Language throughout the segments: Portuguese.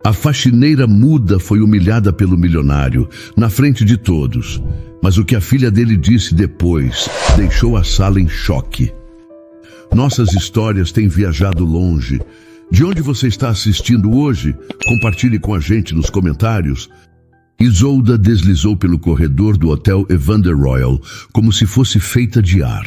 A faxineira muda foi humilhada pelo milionário, na frente de todos. Mas o que a filha dele disse depois deixou a sala em choque. Nossas histórias têm viajado longe. De onde você está assistindo hoje? Compartilhe com a gente nos comentários. Isolda deslizou pelo corredor do Hotel Evander Royal como se fosse feita de ar.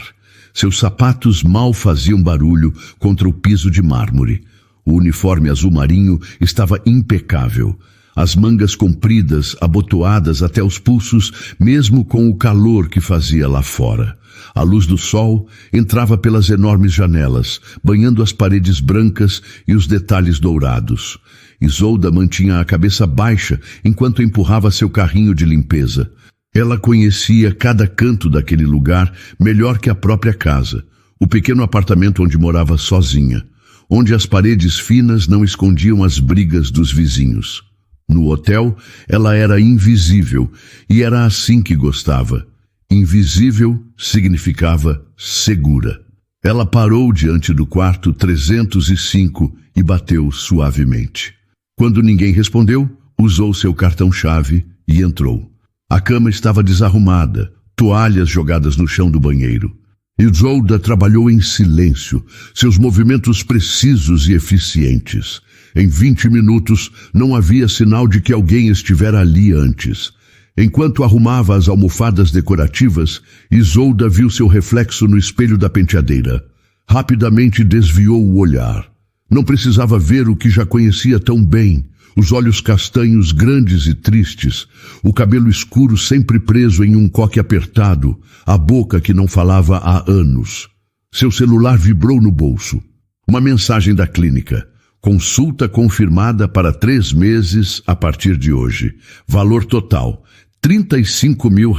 Seus sapatos mal faziam barulho contra o piso de mármore. O uniforme azul marinho estava impecável. As mangas compridas, abotoadas até os pulsos, mesmo com o calor que fazia lá fora. A luz do sol entrava pelas enormes janelas, banhando as paredes brancas e os detalhes dourados. Isolda mantinha a cabeça baixa enquanto empurrava seu carrinho de limpeza. Ela conhecia cada canto daquele lugar melhor que a própria casa, o pequeno apartamento onde morava sozinha, onde as paredes finas não escondiam as brigas dos vizinhos. No hotel, ela era invisível, e era assim que gostava. Invisível significava segura. Ela parou diante do quarto 305 e bateu suavemente. Quando ninguém respondeu, usou seu cartão-chave e entrou. A cama estava desarrumada, toalhas jogadas no chão do banheiro. Isolda trabalhou em silêncio, seus movimentos precisos e eficientes. Em 20 minutos, não havia sinal de que alguém estivera ali antes. Enquanto arrumava as almofadas decorativas, Isolda viu seu reflexo no espelho da penteadeira. Rapidamente desviou o olhar. Não precisava ver o que já conhecia tão bem. Os olhos castanhos grandes e tristes, o cabelo escuro sempre preso em um coque apertado, a boca que não falava há anos. Seu celular vibrou no bolso. Uma mensagem da clínica. Consulta confirmada para 3 meses a partir de hoje. Valor total, R$35 mil.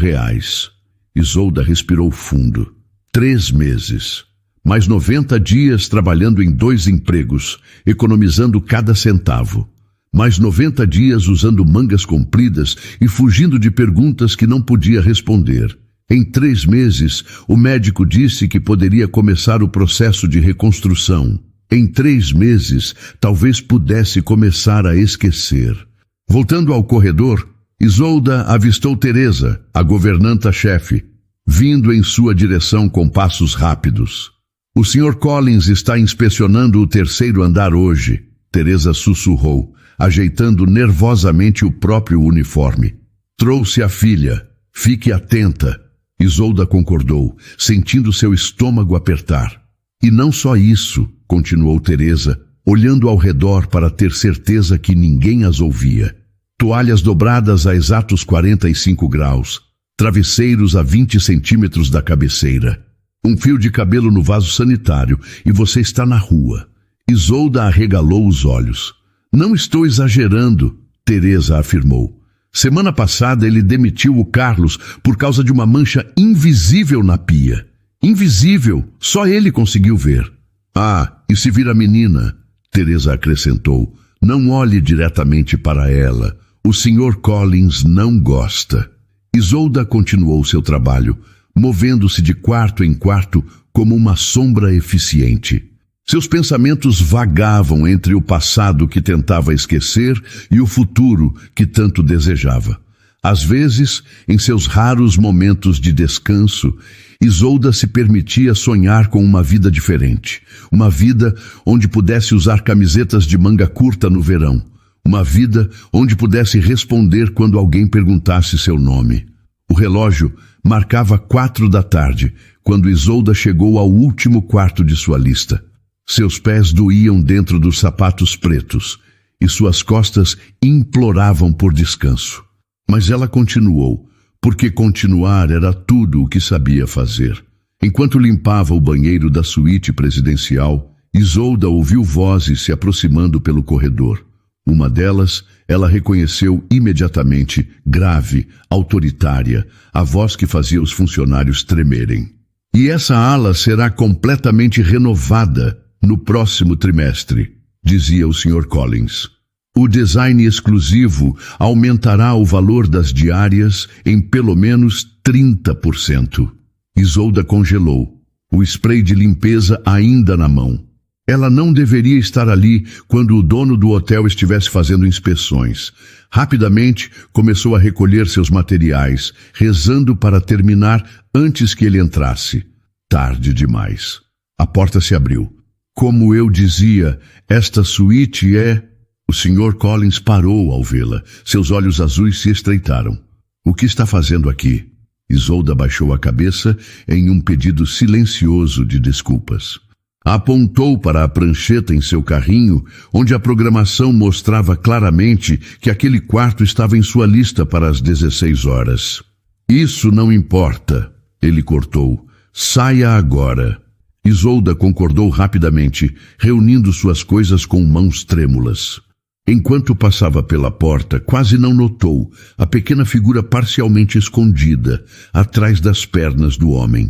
Isolda respirou fundo. 3 meses. Mais 90 dias trabalhando em 2 empregos, economizando cada centavo. Mais 90 dias usando mangas compridas e fugindo de perguntas que não podia responder. Em 3 meses, o médico disse que poderia começar o processo de reconstrução. Em 3 meses, talvez pudesse começar a esquecer. Voltando ao corredor, Isolda avistou Teresa, a governanta-chefe, vindo em sua direção com passos rápidos. O Sr. Collins está inspecionando o 3º andar hoje, Teresa sussurrou, ajeitando nervosamente o próprio uniforme. Trouxe a filha. Fique atenta. Isolda concordou, sentindo seu estômago apertar. E não só isso, continuou Teresa, olhando ao redor para ter certeza que ninguém as ouvia. Toalhas dobradas a exatos 45 graus, travesseiros a 20 centímetros da cabeceira. Um fio de cabelo no vaso sanitário e você está na rua. Isolda arregalou os olhos. Não estou exagerando, Teresa afirmou. Semana passada ele demitiu o Carlos por causa de uma mancha invisível na pia. Invisível, só ele conseguiu ver. Ah, e se vir a menina, Teresa acrescentou, não olhe diretamente para ela. O Sr. Collins não gosta. Isolda continuou seu trabalho, movendo-se de quarto em quarto como uma sombra eficiente. Seus pensamentos vagavam entre o passado que tentava esquecer e o futuro que tanto desejava. Às vezes, em seus raros momentos de descanso, Isolda se permitia sonhar com uma vida diferente. Uma vida onde pudesse usar camisetas de manga curta no verão. Uma vida onde pudesse responder quando alguém perguntasse seu nome. O relógio marcava 4 da tarde, quando Isolda chegou ao último quarto de sua lista. Seus pés doíam dentro dos sapatos pretos e suas costas imploravam por descanso. Mas ela continuou, porque continuar era tudo o que sabia fazer. Enquanto limpava o banheiro da suíte presidencial, Isolda ouviu vozes se aproximando pelo corredor. Uma delas, ela reconheceu imediatamente, grave, autoritária, a voz que fazia os funcionários tremerem. E essa ala será completamente renovada no próximo trimestre, dizia o Sr. Collins. O design exclusivo aumentará o valor das diárias em pelo menos 30%. Isolda congelou, o spray de limpeza ainda na mão. Ela não deveria estar ali quando o dono do hotel estivesse fazendo inspeções. Rapidamente começou a recolher seus materiais, rezando para terminar antes que ele entrasse. Tarde demais. A porta se abriu. Como eu dizia, esta suíte é... O Sr. Collins parou ao vê-la. Seus olhos azuis se estreitaram. O que está fazendo aqui? Isolda baixou a cabeça em um pedido silencioso de desculpas. Apontou para a prancheta em seu carrinho, onde a programação mostrava claramente que aquele quarto estava em sua lista para as 16 horas. Isso não importa, ele cortou. Saia agora. Isolda concordou rapidamente, reunindo suas coisas com mãos trêmulas. Enquanto passava pela porta, quase não notou a pequena figura parcialmente escondida, atrás das pernas do homem.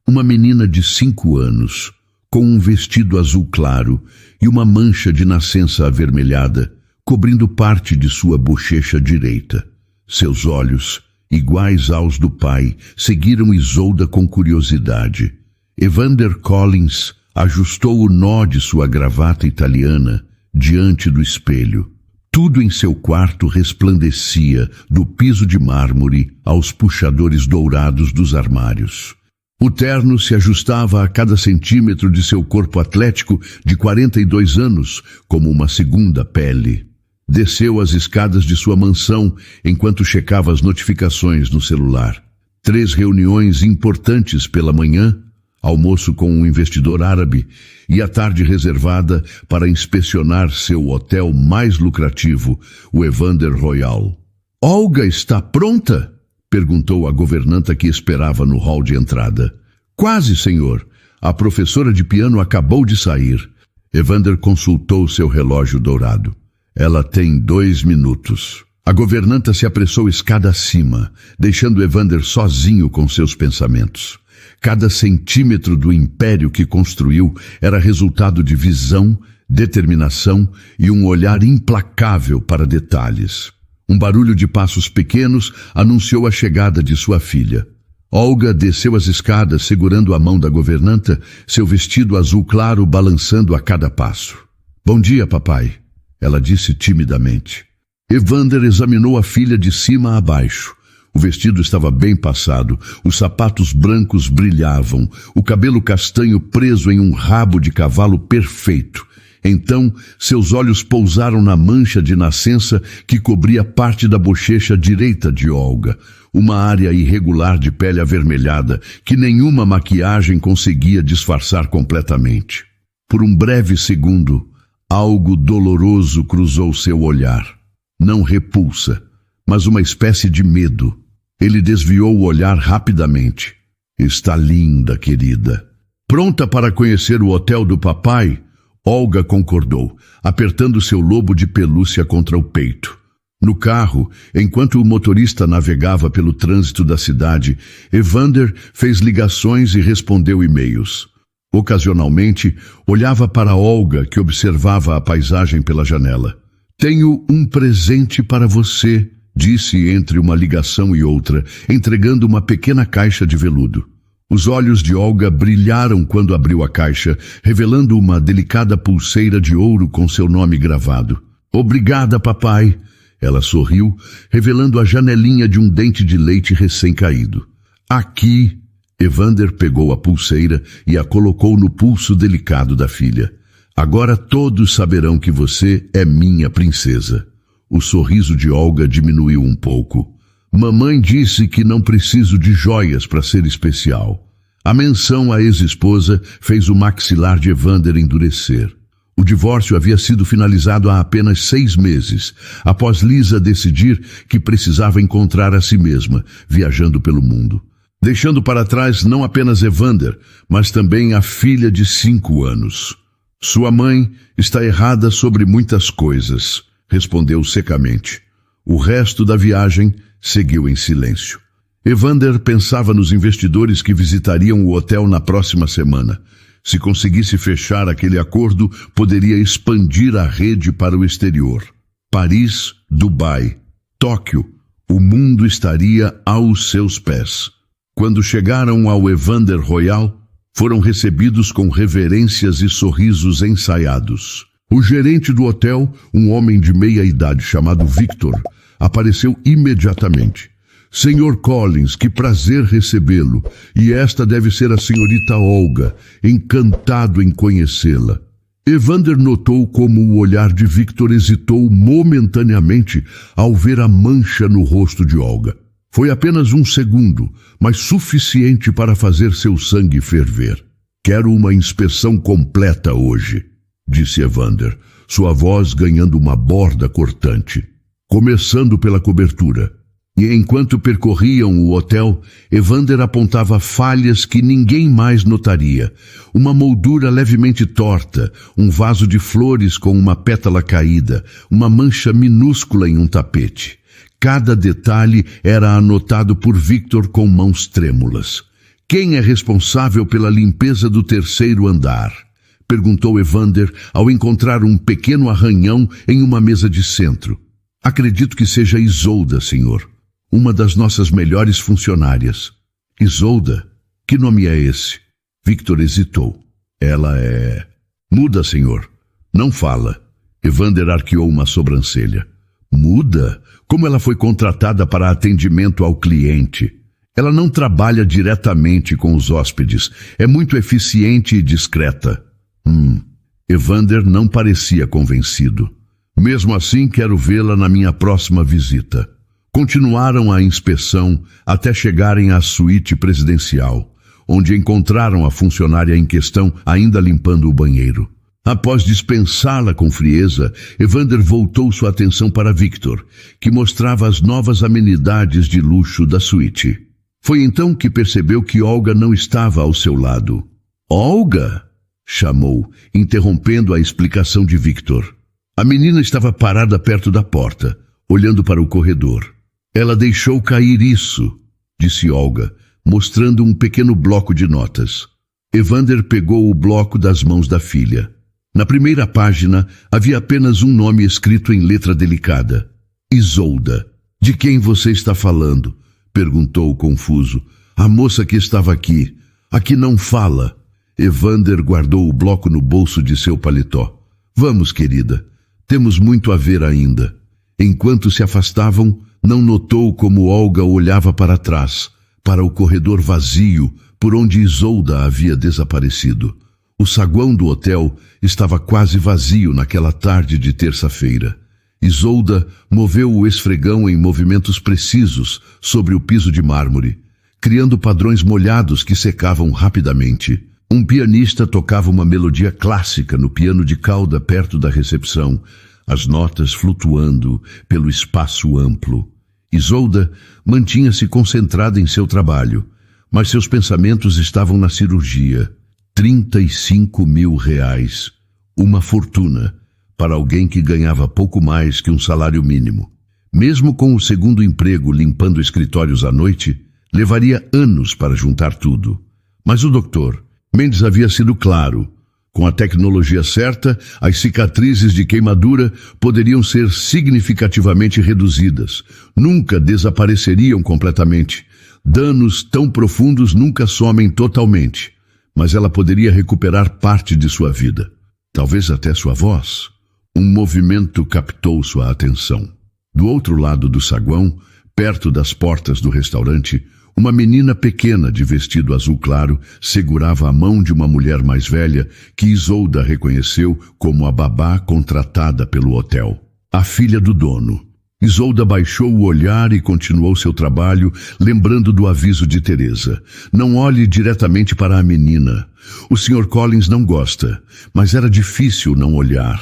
Uma menina de 5 anos, com um vestido azul claro e uma mancha de nascença avermelhada, cobrindo parte de sua bochecha direita. Seus olhos, iguais aos do pai, seguiram Isolda com curiosidade. Evander Collins ajustou o nó de sua gravata italiana diante do espelho. Tudo em seu quarto resplandecia, do piso de mármore aos puxadores dourados dos armários. O terno se ajustava a cada centímetro de seu corpo atlético de 42 anos, como uma segunda pele. Desceu as escadas de sua mansão enquanto checava as notificações no celular. 3 reuniões importantes pela manhã, almoço com um investidor árabe e a tarde reservada para inspecionar seu hotel mais lucrativo, o Evander Royal. Olga está pronta? Perguntou a governanta que esperava no hall de entrada. Quase, senhor. A professora de piano acabou de sair. Evander consultou seu relógio dourado. Ela tem 2 minutos. A governanta se apressou escada acima, deixando Evander sozinho com seus pensamentos. Cada centímetro do império que construiu era resultado de visão, determinação e um olhar implacável para detalhes. Um barulho de passos pequenos anunciou a chegada de sua filha. Olga desceu as escadas segurando a mão da governanta, seu vestido azul claro balançando a cada passo. Bom dia, papai, ela disse timidamente. Evander examinou a filha de cima a baixo. O vestido estava bem passado, os sapatos brancos brilhavam, o cabelo castanho preso em um rabo de cavalo perfeito. Então, seus olhos pousaram na mancha de nascença que cobria parte da bochecha direita de Olga, uma área irregular de pele avermelhada que nenhuma maquiagem conseguia disfarçar completamente. Por um breve segundo, algo doloroso cruzou seu olhar. Não repulsa, mas uma espécie de medo. Ele desviou o olhar rapidamente. Está linda, querida. Pronta para conhecer o hotel do papai? Olga concordou, apertando seu lobo de pelúcia contra o peito. No carro, enquanto o motorista navegava pelo trânsito da cidade, Evander fez ligações e respondeu e-mails. Ocasionalmente, olhava para Olga, que observava a paisagem pela janela. Tenho um presente para você, disse entre uma ligação e outra, entregando uma pequena caixa de veludo. Os olhos de Olga brilharam quando abriu a caixa, revelando uma delicada pulseira de ouro com seu nome gravado. Obrigada, papai. Ela sorriu, revelando a janelinha de um dente de leite recém-caído. Aqui, Evander pegou a pulseira e a colocou no pulso delicado da filha. Agora todos saberão que você é minha princesa. O sorriso de Olga diminuiu um pouco. Mamãe disse que não preciso de joias para ser especial. A menção à ex-esposa fez o maxilar de Evander endurecer. O divórcio havia sido finalizado há apenas 6 meses, após Lisa decidir que precisava encontrar a si mesma, viajando pelo mundo. Deixando para trás não apenas Evander, mas também a filha de 5 anos. Sua mãe está errada sobre muitas coisas, respondeu secamente. O resto da viagem seguiu em silêncio. Evander pensava nos investidores que visitariam o hotel na próxima semana. Se conseguisse fechar aquele acordo, poderia expandir a rede para o exterior. Paris, Dubai, Tóquio, o mundo estaria aos seus pés. Quando chegaram ao Evander Royal, foram recebidos com reverências e sorrisos ensaiados. O gerente do hotel, um homem de meia idade chamado Victor, apareceu imediatamente. Senhor Collins, que prazer recebê-lo. E esta deve ser a senhorita Olga, encantado em conhecê-la. Evander notou como o olhar de Victor hesitou momentaneamente ao ver a mancha no rosto de Olga. Foi apenas um segundo, mas suficiente para fazer seu sangue ferver. Quero uma inspeção completa hoje, disse Evander, sua voz ganhando uma borda cortante. Começando pela cobertura. E enquanto percorriam o hotel, Evander apontava falhas que ninguém mais notaria. Uma moldura levemente torta, um vaso de flores com uma pétala caída, uma mancha minúscula em um tapete. Cada detalhe era anotado por Victor com mãos trêmulas. Quem é responsável pela limpeza do terceiro andar? Perguntou Evander ao encontrar um pequeno arranhão em uma mesa de centro. Acredito que seja Isolda, senhor. Uma das nossas melhores funcionárias. Isolda? Que nome é esse? Victor hesitou. Ela é... Muda, senhor. Não fala. Evander arqueou uma sobrancelha. Muda? Como ela foi contratada para atendimento ao cliente? Ela não trabalha diretamente com os hóspedes. É muito eficiente e discreta. Evander não parecia convencido. Mesmo assim, quero vê-la na minha próxima visita. Continuaram a inspeção até chegarem à suíte presidencial, onde encontraram a funcionária em questão ainda limpando o banheiro. Após dispensá-la com frieza, Evander voltou sua atenção para Victor, que mostrava as novas amenidades de luxo da suíte. Foi então que percebeu que Olga não estava ao seu lado. Olga? Chamou, interrompendo a explicação de Victor. A menina estava parada perto da porta, olhando para o corredor. Ela deixou cair isso, disse Olga, mostrando um pequeno bloco de notas. Evander pegou o bloco das mãos da filha. Na primeira página havia apenas um nome escrito em letra delicada. Isolda. De quem você está falando? Perguntou confuso. A moça que estava aqui. Aqui não fala. Evander guardou o bloco no bolso de seu paletó. Vamos, querida. Temos muito a ver ainda. Enquanto se afastavam, não notou como Olga olhava para trás, para o corredor vazio por onde Isolda havia desaparecido. O saguão do hotel estava quase vazio naquela tarde de terça-feira. Isolda moveu o esfregão em movimentos precisos sobre o piso de mármore, criando padrões molhados que secavam rapidamente. Um pianista tocava uma melodia clássica no piano de cauda perto da recepção, as notas flutuando pelo espaço amplo. Isolda mantinha-se concentrada em seu trabalho, mas seus pensamentos estavam na cirurgia. 35 mil reais. Uma fortuna para alguém que ganhava pouco mais que um salário mínimo. Mesmo com o segundo emprego limpando escritórios à noite, levaria anos para juntar tudo. Mas o doutor Mendes havia sido claro. Com a tecnologia certa, as cicatrizes de queimadura poderiam ser significativamente reduzidas. Nunca desapareceriam completamente. Danos tão profundos nunca somem totalmente. Mas ela poderia recuperar parte de sua vida. Talvez até sua voz. Um movimento captou sua atenção. Do outro lado do saguão, perto das portas do restaurante, uma menina pequena de vestido azul claro segurava a mão de uma mulher mais velha que Isolda reconheceu como a babá contratada pelo hotel. A filha do dono. Isolda baixou o olhar e continuou seu trabalho, lembrando do aviso de Teresa. Não olhe diretamente para a menina. O Sr. Collins não gosta, mas era difícil não olhar.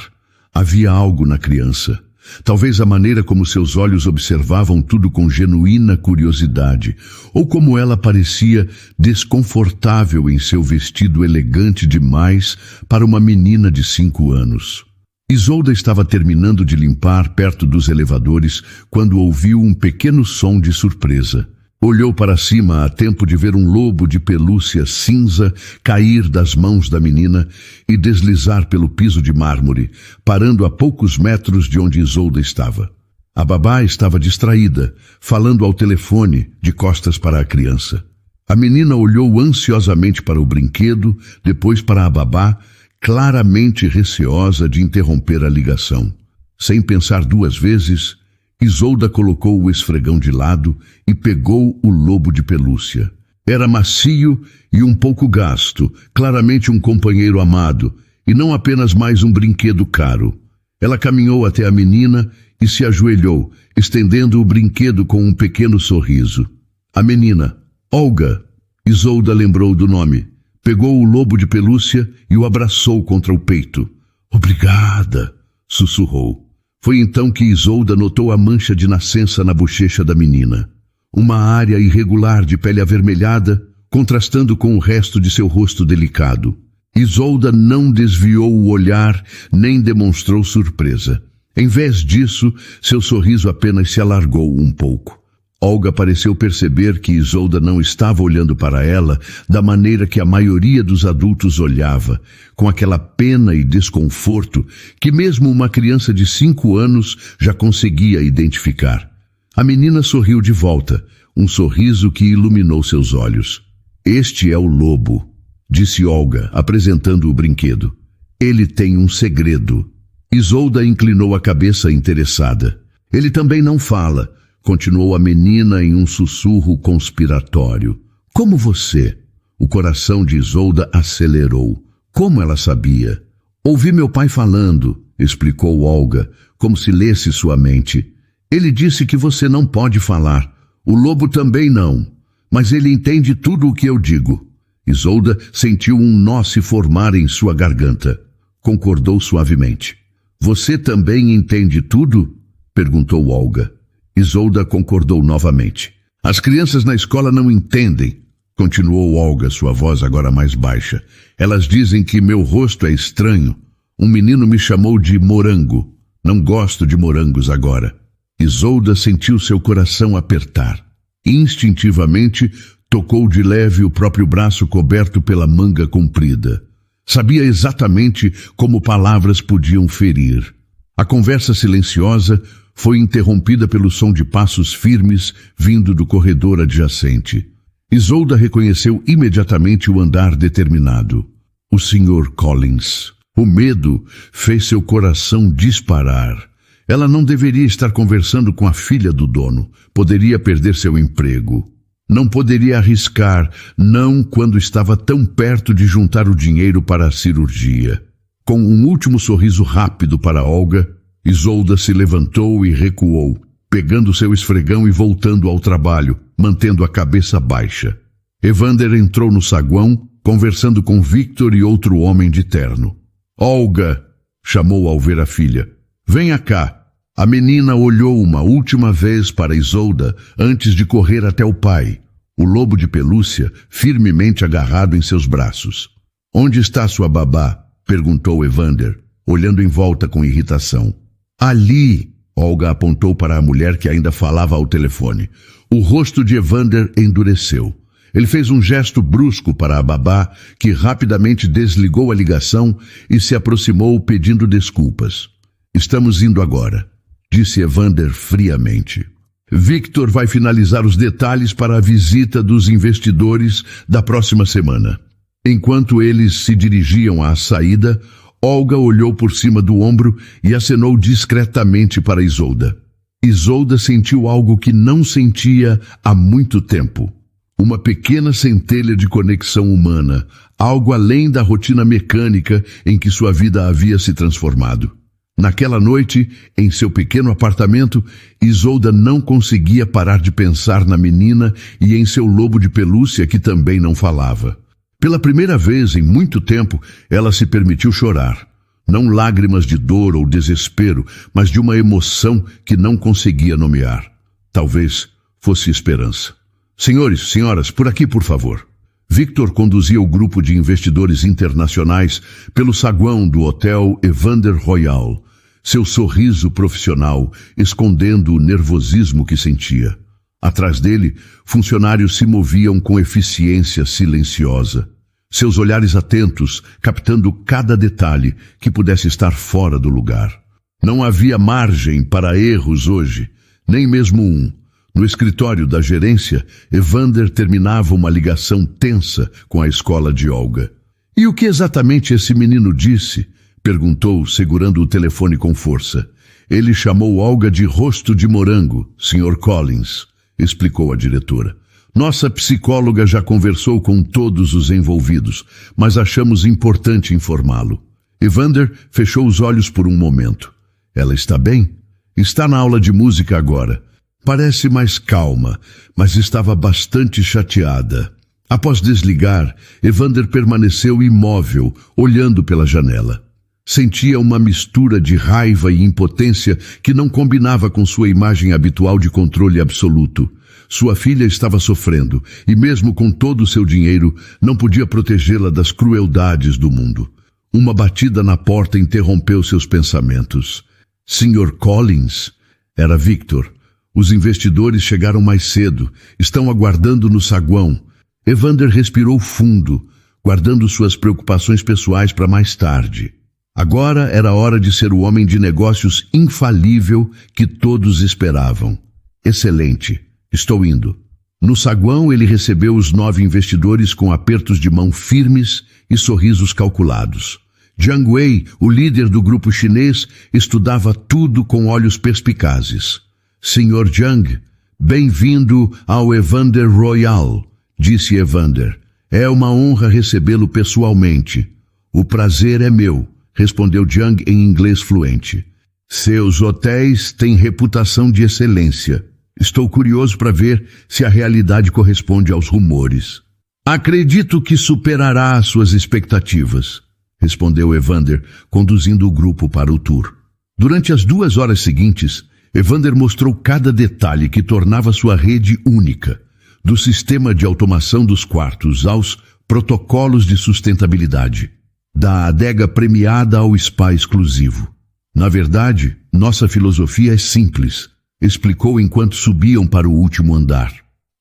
Havia algo na criança. Talvez a maneira como seus olhos observavam tudo com genuína curiosidade, ou como ela parecia desconfortável em seu vestido elegante demais para uma menina de 5 anos. Isolda estava terminando de limpar perto dos elevadores quando ouviu um pequeno som de surpresa. Olhou para cima a tempo de ver um lobo de pelúcia cinza cair das mãos da menina e deslizar pelo piso de mármore, parando a poucos metros de onde Isolda estava. A babá estava distraída, falando ao telefone, de costas para a criança. A menina olhou ansiosamente para o brinquedo, depois para a babá, claramente receosa de interromper a ligação. Sem pensar duas vezes, Isolda colocou o esfregão de lado e pegou o lobo de pelúcia. Era macio e um pouco gasto, claramente um companheiro amado, e não apenas mais um brinquedo caro. Ela caminhou até a menina e se ajoelhou, estendendo o brinquedo com um pequeno sorriso. A menina, Olga, Isolda lembrou do nome, pegou o lobo de pelúcia e o abraçou contra o peito. Obrigada, sussurrou. Foi então que Isolda notou a mancha de nascença na bochecha da menina. Uma área irregular de pele avermelhada, contrastando com o resto de seu rosto delicado. Isolda não desviou o olhar, nem demonstrou surpresa. Em vez disso, seu sorriso apenas se alargou um pouco. Olga pareceu perceber que Isolda não estava olhando para ela da maneira que a maioria dos adultos olhava, com aquela pena e desconforto que mesmo uma criança de 5 anos já conseguia identificar. A menina sorriu de volta, um sorriso que iluminou seus olhos. Este é o lobo, disse Olga, apresentando o brinquedo. Ele tem um segredo. Isolda inclinou a cabeça interessada. Ele também não fala, continuou a menina em um sussurro conspiratório. Como você? O coração de Isolda acelerou. Como ela sabia? Ouvi meu pai falando, explicou Olga, como se lesse sua mente. Ele disse que você não pode falar. O lobo também não. Mas ele entende tudo o que eu digo. Isolda sentiu um nó se formar em sua garganta. Concordou suavemente. Você também entende tudo? Perguntou Olga. Isolda concordou novamente. As crianças na escola não entendem, continuou Olga, sua voz agora mais baixa. Elas dizem que meu rosto é estranho. Um menino me chamou de morango. Não gosto de morangos agora. Isolda sentiu seu coração apertar. Instintivamente, tocou de leve o próprio braço coberto pela manga comprida. Sabia exatamente como palavras podiam ferir. A conversa silenciosa foi interrompida pelo som de passos firmes vindo do corredor adjacente. Isolda reconheceu imediatamente o andar determinado. O Sr. Collins. O medo fez seu coração disparar. Ela não deveria estar conversando com a filha do dono. Poderia perder seu emprego. Não poderia arriscar, não quando estava tão perto de juntar o dinheiro para a cirurgia. Com um último sorriso rápido para Olga, Isolda se levantou e recuou, pegando seu esfregão e voltando ao trabalho, mantendo a cabeça baixa. Evander entrou no saguão, conversando com Victor e outro homem de terno. Olga, chamou ao ver a filha. Venha cá. A menina olhou uma última vez para Isolda antes de correr até o pai, o lobo de pelúcia firmemente agarrado em seus braços. Onde está sua babá? Perguntou Evander, olhando em volta com irritação. Ali, Olga apontou para a mulher que ainda falava ao telefone. O rosto de Evander endureceu. Ele fez um gesto brusco para a babá, que rapidamente desligou a ligação e se aproximou pedindo desculpas. Estamos indo agora, disse Evander friamente. Victor vai finalizar os detalhes para a visita dos investidores da próxima semana. Enquanto eles se dirigiam à saída, Olga olhou por cima do ombro e acenou discretamente para Isolda. Isolda sentiu algo que não sentia há muito tempo. Uma pequena centelha de conexão humana, algo além da rotina mecânica em que sua vida havia se transformado. Naquela noite, em seu pequeno apartamento, Isolda não conseguia parar de pensar na menina e em seu lobo de pelúcia que também não falava. Pela primeira vez em muito tempo, ela se permitiu chorar. Não lágrimas de dor ou desespero, mas de uma emoção que não conseguia nomear. Talvez fosse esperança. Senhores, senhoras, por aqui, por favor. Victor conduzia o grupo de investidores internacionais pelo saguão do hotel Evander Royal, seu sorriso profissional escondendo o nervosismo que sentia. Atrás dele, funcionários se moviam com eficiência silenciosa, seus olhares atentos, captando cada detalhe que pudesse estar fora do lugar. Não havia margem para erros hoje, nem mesmo um. No escritório da gerência, Evander terminava uma ligação tensa com a escola de Olga. "E o que exatamente esse menino disse?" perguntou, segurando o telefone com força. "Ele chamou Olga de rosto de morango, Sr. Collins", explicou a diretora. "Nossa psicóloga já conversou com todos os envolvidos, mas achamos importante informá-lo." Evander fechou os olhos por um momento. "Ela está bem? Está na aula de música agora. Parece mais calma, mas estava bastante chateada." Após desligar, Evander permaneceu imóvel, olhando pela janela. Sentia uma mistura de raiva e impotência que não combinava com sua imagem habitual de controle absoluto. Sua filha estava sofrendo, e mesmo com todo o seu dinheiro, não podia protegê-la das crueldades do mundo. Uma batida na porta interrompeu seus pensamentos. "Sr. Collins?" Era Victor. "Os investidores chegaram mais cedo. Estão aguardando no saguão." Evander respirou fundo, guardando suas preocupações pessoais para mais tarde. Agora era hora de ser o homem de negócios infalível que todos esperavam. "Excelente. Estou indo." No saguão, ele recebeu os 9 investidores com apertos de mão firmes e sorrisos calculados. Jiang Wei, o líder do grupo chinês, estudava tudo com olhos perspicazes. "Sr. Jiang, bem-vindo ao Evander Royal", disse Evander. "É uma honra recebê-lo pessoalmente." "O prazer é meu", respondeu Jiang em inglês fluente. "Seus hotéis têm reputação de excelência. Estou curioso para ver se a realidade corresponde aos rumores." "Acredito que superará as suas expectativas", respondeu Evander, conduzindo o grupo para o tour. Durante as 2 horas seguintes, Evander mostrou cada detalhe que tornava sua rede única, do sistema de automação dos quartos aos protocolos de sustentabilidade, da adega premiada ao spa exclusivo. "Na verdade, nossa filosofia é simples", explicou enquanto subiam para o último andar.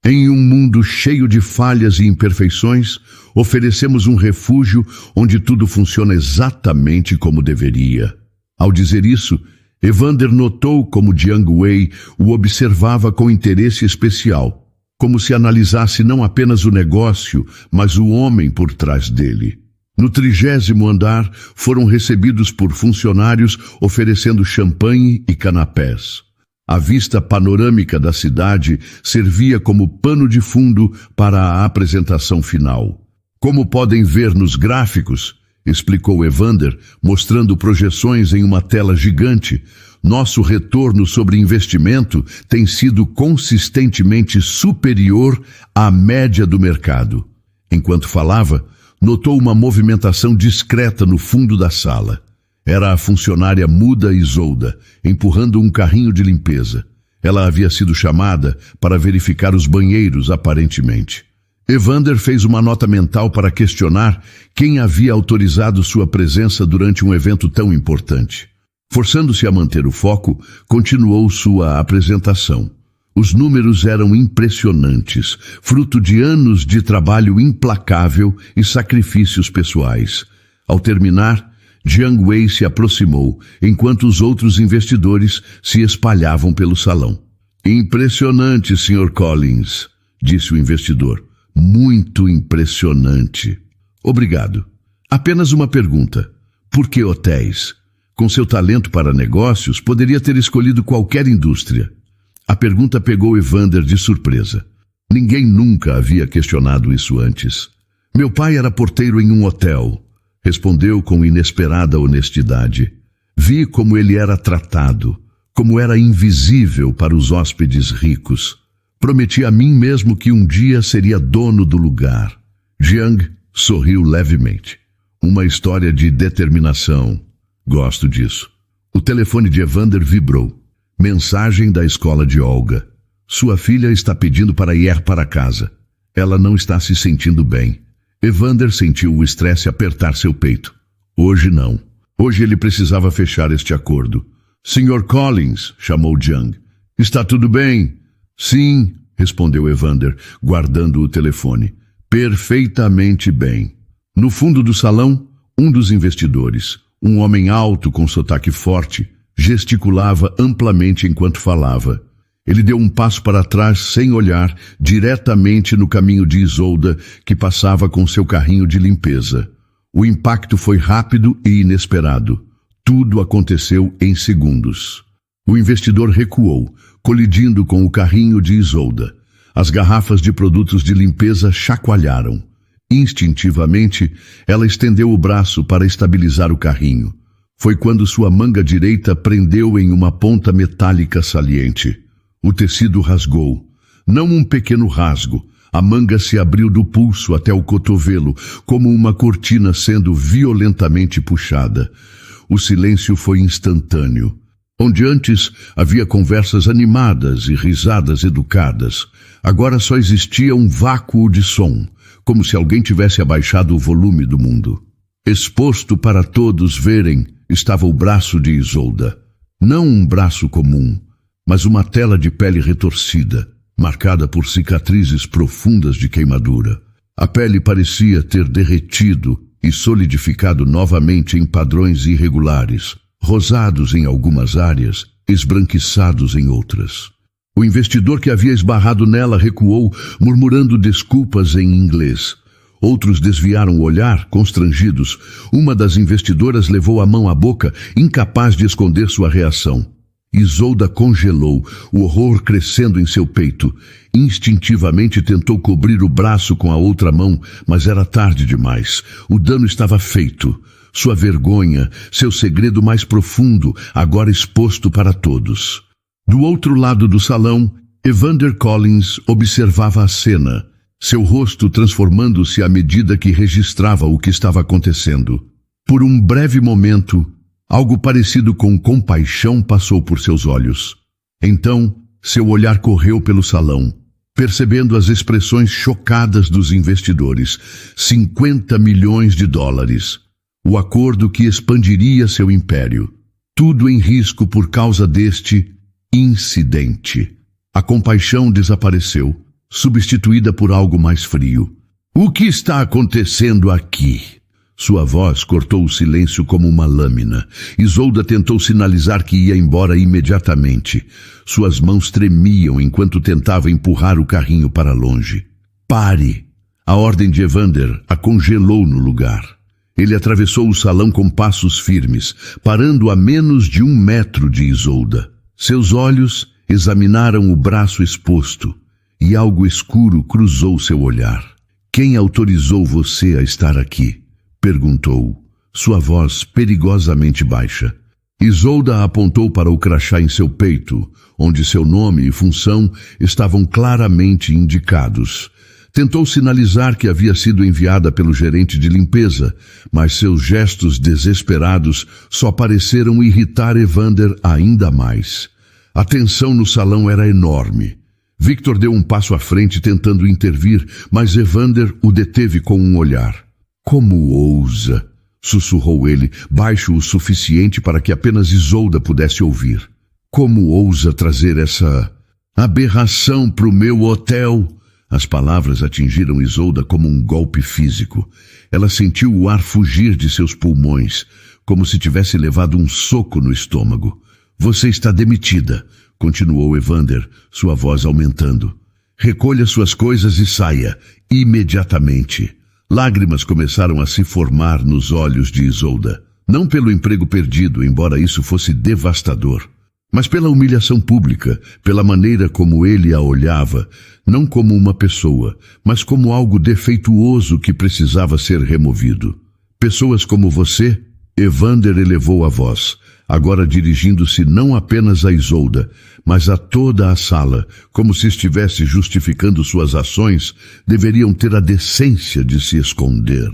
"Em um mundo cheio de falhas e imperfeições, oferecemos um refúgio onde tudo funciona exatamente como deveria." Ao dizer isso, Evander notou como Jiang Wei o observava com interesse especial, como se analisasse não apenas o negócio, mas o homem por trás dele. No 30º andar, foram recebidos por funcionários oferecendo champanhe e canapés. A vista panorâmica da cidade servia como pano de fundo para a apresentação final. "Como podem ver nos gráficos", explicou Evander, mostrando projeções em uma tela gigante, "nosso retorno sobre investimento tem sido consistentemente superior à média do mercado." Enquanto falava, notou uma movimentação discreta no fundo da sala. Era a funcionária muda Isolda, empurrando um carrinho de limpeza. Ela havia sido chamada para verificar os banheiros, aparentemente. Evander fez uma nota mental para questionar quem havia autorizado sua presença durante um evento tão importante. Forçando-se a manter o foco, continuou sua apresentação. Os números eram impressionantes, fruto de anos de trabalho implacável e sacrifícios pessoais. Ao terminar, Jiang Wei se aproximou, enquanto os outros investidores se espalhavam pelo salão. "Impressionante, Sr. Collins", disse o investidor. "Muito impressionante." "Obrigado. Apenas uma pergunta. Por que hotéis? Com seu talento para negócios, poderia ter escolhido qualquer indústria." A pergunta pegou Evander de surpresa. Ninguém nunca havia questionado isso antes. "Meu pai era porteiro em um hotel", respondeu com inesperada honestidade. "Vi como ele era tratado, como era invisível para os hóspedes ricos. Prometi a mim mesmo que um dia seria dono do lugar." Jiang sorriu levemente. "Uma história de determinação. Gosto disso." O telefone de Evander vibrou. Mensagem da escola de Olga. "Sua filha está pedindo para ir para casa. Ela não está se sentindo bem." Evander sentiu o estresse apertar seu peito. Hoje não. Hoje ele precisava fechar este acordo. "Sr. Collins", chamou Jiang. "Está tudo bem?" "Sim", respondeu Evander, guardando o telefone. "Perfeitamente bem." No fundo do salão, um dos investidores, um homem alto com sotaque forte, gesticulava amplamente enquanto falava. Ele deu um passo para trás sem olhar, diretamente no caminho de Isolda, que passava com seu carrinho de limpeza. O impacto foi rápido e inesperado. Tudo aconteceu em segundos. O investidor recuou, colidindo com o carrinho de Isolda. As garrafas de produtos de limpeza chacoalharam. Instintivamente, ela estendeu o braço para estabilizar o carrinho. Foi quando sua manga direita prendeu em uma ponta metálica saliente. O tecido rasgou. Não um pequeno rasgo. A manga se abriu do pulso até o cotovelo, como uma cortina sendo violentamente puxada. O silêncio foi instantâneo. Onde antes havia conversas animadas e risadas educadas, agora só existia um vácuo de som, como se alguém tivesse abaixado o volume do mundo. Exposto para todos verem estava o braço de Isolda. Não um braço comum, mas uma tela de pele retorcida, marcada por cicatrizes profundas de queimadura. A pele parecia ter derretido e solidificado novamente em padrões irregulares, rosados em algumas áreas, esbranquiçados em outras. O investidor que havia esbarrado nela recuou, murmurando desculpas em inglês. Outros desviaram o olhar, constrangidos. Uma das investidoras levou a mão à boca, incapaz de esconder sua reação. Isolda congelou, o horror crescendo em seu peito. Instintivamente tentou cobrir o braço com a outra mão, mas era tarde demais. O dano estava feito. Sua vergonha, seu segredo mais profundo, agora exposto para todos. Do outro lado do salão, Evander Collins observava a cena, seu rosto transformando-se à medida que registrava o que estava acontecendo. Por um breve momento, algo parecido com compaixão passou por seus olhos. Então, seu olhar correu pelo salão, percebendo as expressões chocadas dos investidores. 50 milhões de dólares. O acordo que expandiria seu império. Tudo em risco por causa deste incidente. A compaixão desapareceu, substituída por algo mais frio. O que está acontecendo aqui? Sua voz cortou o silêncio como uma lâmina. Isolda tentou sinalizar que ia embora imediatamente. Suas mãos tremiam enquanto tentava empurrar o carrinho para longe. Pare! A ordem de Evander a congelou no lugar. Ele atravessou o salão com passos firmes, parando a menos de 1 metro de Isolda. Seus olhos examinaram o braço exposto, e algo escuro cruzou seu olhar. Quem autorizou você a estar aqui? Perguntou, sua voz perigosamente baixa. Isolda apontou para o crachá em seu peito, onde seu nome e função estavam claramente indicados. Tentou sinalizar que havia sido enviada pelo gerente de limpeza, mas seus gestos desesperados só pareceram irritar Evander ainda mais. A tensão no salão era enorme. Victor deu um passo à frente tentando intervir, mas Evander o deteve com um olhar. Como ousa, sussurrou ele, baixo o suficiente para que apenas Isolda pudesse ouvir. Como ousa trazer essa aberração para o meu hotel? As palavras atingiram Isolda como um golpe físico. Ela sentiu o ar fugir de seus pulmões, como se tivesse levado um soco no estômago. Você está demitida, continuou Evander, sua voz aumentando. Recolha suas coisas e saia, imediatamente. Lágrimas começaram a se formar nos olhos de Isolda. Não pelo emprego perdido, embora isso fosse devastador, mas pela humilhação pública, pela maneira como ele a olhava, não como uma pessoa, mas como algo defeituoso que precisava ser removido. Pessoas como você, Evander elevou a voz, agora dirigindo-se não apenas a Isolda, mas a toda a sala, como se estivesse justificando suas ações, deveriam ter a decência de se esconder.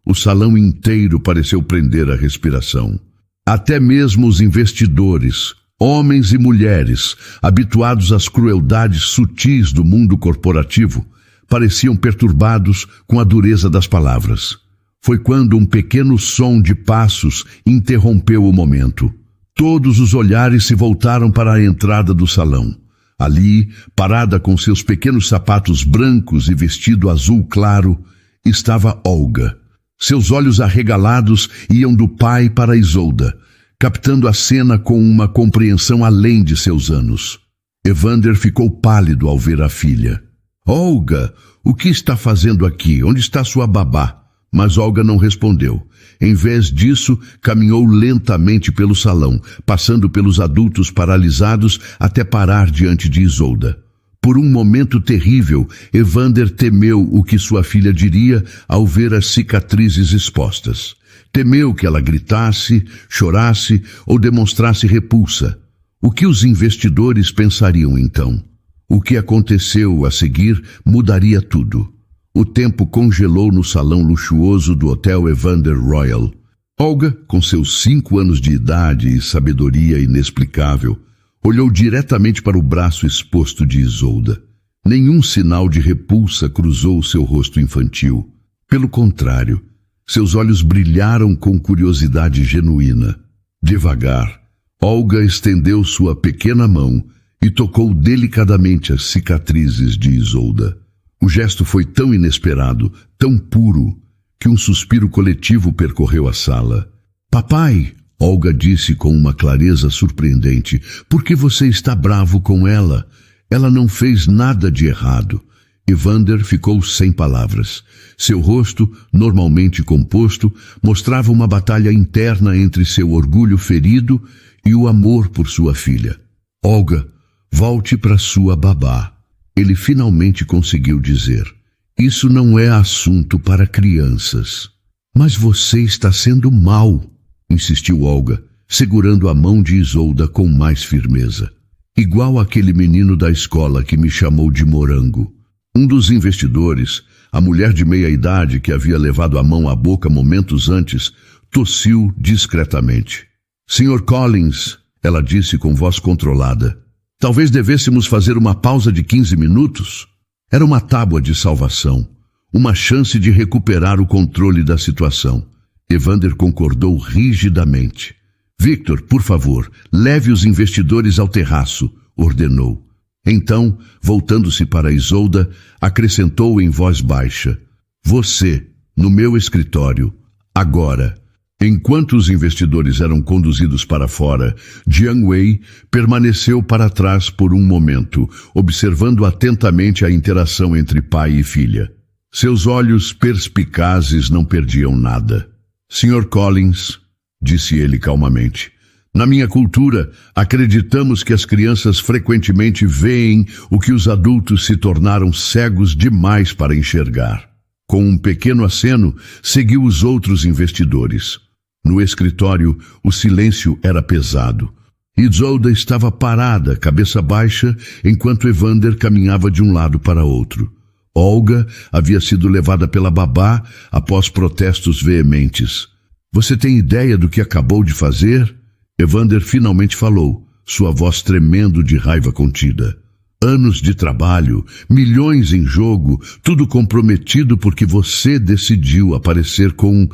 O salão inteiro pareceu prender a respiração. Até mesmo os investidores, homens e mulheres, habituados às crueldades sutis do mundo corporativo, pareciam perturbados com a dureza das palavras. Foi quando um pequeno som de passos interrompeu o momento. Todos os olhares se voltaram para a entrada do salão. Ali, parada com seus pequenos sapatos brancos e vestido azul claro, estava Olga. Seus olhos arregalados iam do pai para Isolda, captando a cena com uma compreensão além de seus anos. Evander ficou pálido ao ver a filha. Olga, o que está fazendo aqui? Onde está sua babá? Mas Olga não respondeu. Em vez disso, caminhou lentamente pelo salão, passando pelos adultos paralisados até parar diante de Isolda. Por um momento terrível, Evander temeu o que sua filha diria ao ver as cicatrizes expostas. Temeu que ela gritasse, chorasse ou demonstrasse repulsa. O que os investidores pensariam então? O que aconteceu a seguir mudaria tudo. O tempo congelou no salão luxuoso do Hotel Evander Royal. Olga, com seus 5 anos de idade e sabedoria inexplicável, olhou diretamente para o braço exposto de Isolda. Nenhum sinal de repulsa cruzou seu rosto infantil. Pelo contrário, seus olhos brilharam com curiosidade genuína. Devagar, Olga estendeu sua pequena mão e tocou delicadamente as cicatrizes de Isolda. O gesto foi tão inesperado, tão puro, que um suspiro coletivo percorreu a sala. Papai, Olga disse com uma clareza surpreendente, por que você está bravo com ela? Ela não fez nada de errado. Evander ficou sem palavras. Seu rosto, normalmente composto, mostrava uma batalha interna entre seu orgulho ferido e o amor por sua filha. Olga, volte para sua babá. Ele finalmente conseguiu dizer, isso não é assunto para crianças. Mas você está sendo mau, insistiu Olga, segurando a mão de Isolda com mais firmeza. Igual aquele menino da escola que me chamou de morango. Um dos investidores, a mulher de meia-idade que havia levado a mão à boca momentos antes, tossiu discretamente. Sr. Collins, ela disse com voz controlada, talvez devêssemos fazer uma pausa de 15 minutos? Era uma tábua de salvação, uma chance de recuperar o controle da situação. Evander concordou rigidamente. Victor, por favor, leve os investidores ao terraço, ordenou. Então, voltando-se para Isolda, acrescentou em voz baixa, você, no meu escritório, agora. Enquanto os investidores eram conduzidos para fora, Jiang Wei permaneceu para trás por um momento, observando atentamente a interação entre pai e filha. Seus olhos perspicazes não perdiam nada. Sr. Collins, disse ele calmamente, na minha cultura, acreditamos que as crianças frequentemente veem o que os adultos se tornaram cegos demais para enxergar. Com um pequeno aceno, seguiu os outros investidores. No escritório, o silêncio era pesado. Isolda estava parada, cabeça baixa, enquanto Evander caminhava de um lado para outro. Olga havia sido levada pela babá após protestos veementes. Você tem ideia do que acabou de fazer? Evander finalmente falou, sua voz tremendo de raiva contida. Anos de trabalho, milhões em jogo, tudo comprometido porque você decidiu aparecer com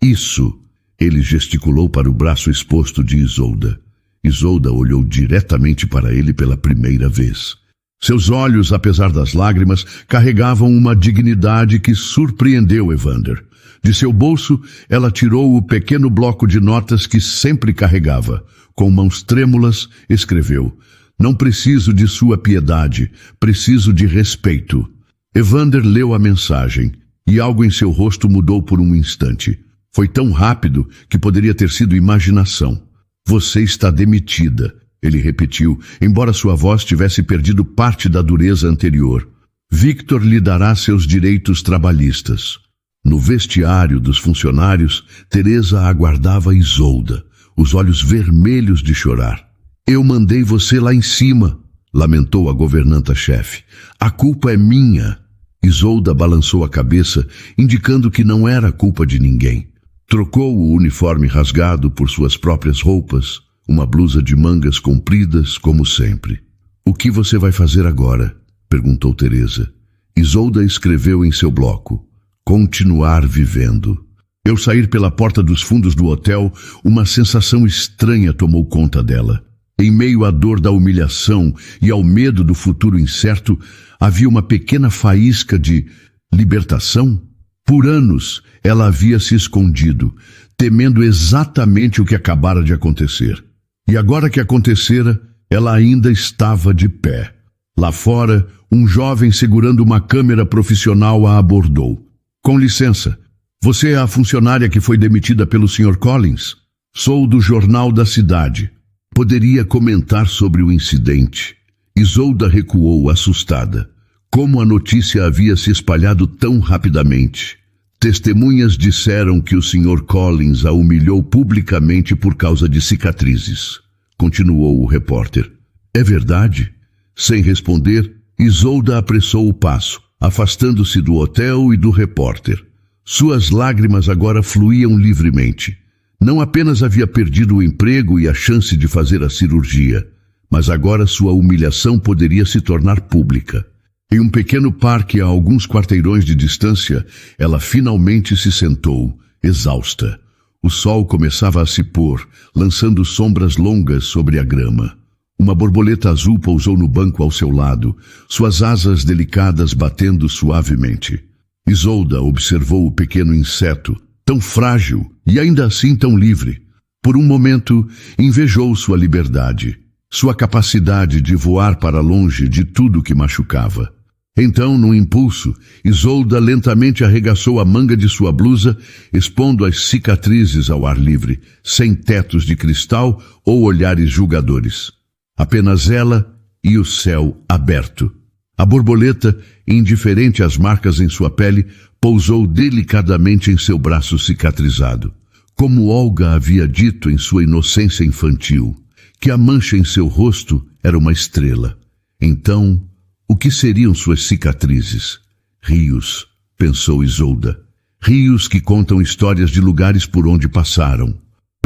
isso. Ele gesticulou para o braço exposto de Isolda. Isolda olhou diretamente para ele pela primeira vez. Seus olhos, apesar das lágrimas, carregavam uma dignidade que surpreendeu Evander. De seu bolso, ela tirou o pequeno bloco de notas que sempre carregava. Com mãos trêmulas, escreveu, não preciso de sua piedade, preciso de respeito. Evander leu a mensagem, e algo em seu rosto mudou por um instante. Foi tão rápido que poderia ter sido imaginação. Você está demitida, ele repetiu, embora sua voz tivesse perdido parte da dureza anterior. Victor lhe dará seus direitos trabalhistas. No vestiário dos funcionários, Teresa aguardava Isolda, os olhos vermelhos de chorar. Eu mandei você lá em cima, lamentou a governanta-chefe. A culpa é minha. Isolda balançou a cabeça, indicando que não era culpa de ninguém. Trocou o uniforme rasgado por suas próprias roupas, uma blusa de mangas compridas, como sempre. O que você vai fazer agora? Perguntou Teresa. Isolda escreveu em seu bloco. Continuar vivendo. Ao sair pela porta dos fundos do hotel, uma sensação estranha tomou conta dela. Em meio à dor da humilhação e ao medo do futuro incerto, havia uma pequena faísca de libertação. Por anos, ela havia se escondido, temendo exatamente o que acabara de acontecer. E agora que acontecera, Ela ainda estava de pé. Lá fora, um jovem segurando uma câmera profissional a abordou. Com licença, você é a funcionária que foi demitida pelo Sr. Collins? Sou do Jornal da Cidade. Poderia comentar sobre o incidente. Isolda recuou, assustada. Como a notícia havia se espalhado tão rapidamente? Testemunhas disseram que o Sr. Collins a humilhou publicamente por causa de cicatrizes. Continuou o repórter. É verdade? Sem responder, Isolda apressou o passo, afastando-se do hotel e do repórter. Suas lágrimas agora fluíam livremente. Não apenas havia perdido o emprego e a chance de fazer a cirurgia, mas agora sua humilhação poderia se tornar pública. Em um pequeno parque a alguns quarteirões de distância, ela finalmente se sentou, exausta. O sol começava a se pôr, lançando sombras longas sobre a grama. Uma borboleta azul pousou no banco ao seu lado, suas asas delicadas batendo suavemente. Isolda observou o pequeno inseto, tão frágil e ainda assim tão livre. Por um momento, invejou sua liberdade, sua capacidade de voar para longe de tudo que machucava. Então, num impulso, Isolda lentamente arregaçou a manga de sua blusa, expondo as cicatrizes ao ar livre, sem tetos de cristal ou olhares julgadores. Apenas ela e o céu aberto. A borboleta, indiferente às marcas em sua pele, pousou delicadamente em seu braço cicatrizado. Como Olga havia dito em sua inocência infantil, que a mancha em seu rosto era uma estrela. Então, o que seriam suas cicatrizes? Rios, pensou Isolda. Rios que contam histórias de lugares por onde passaram.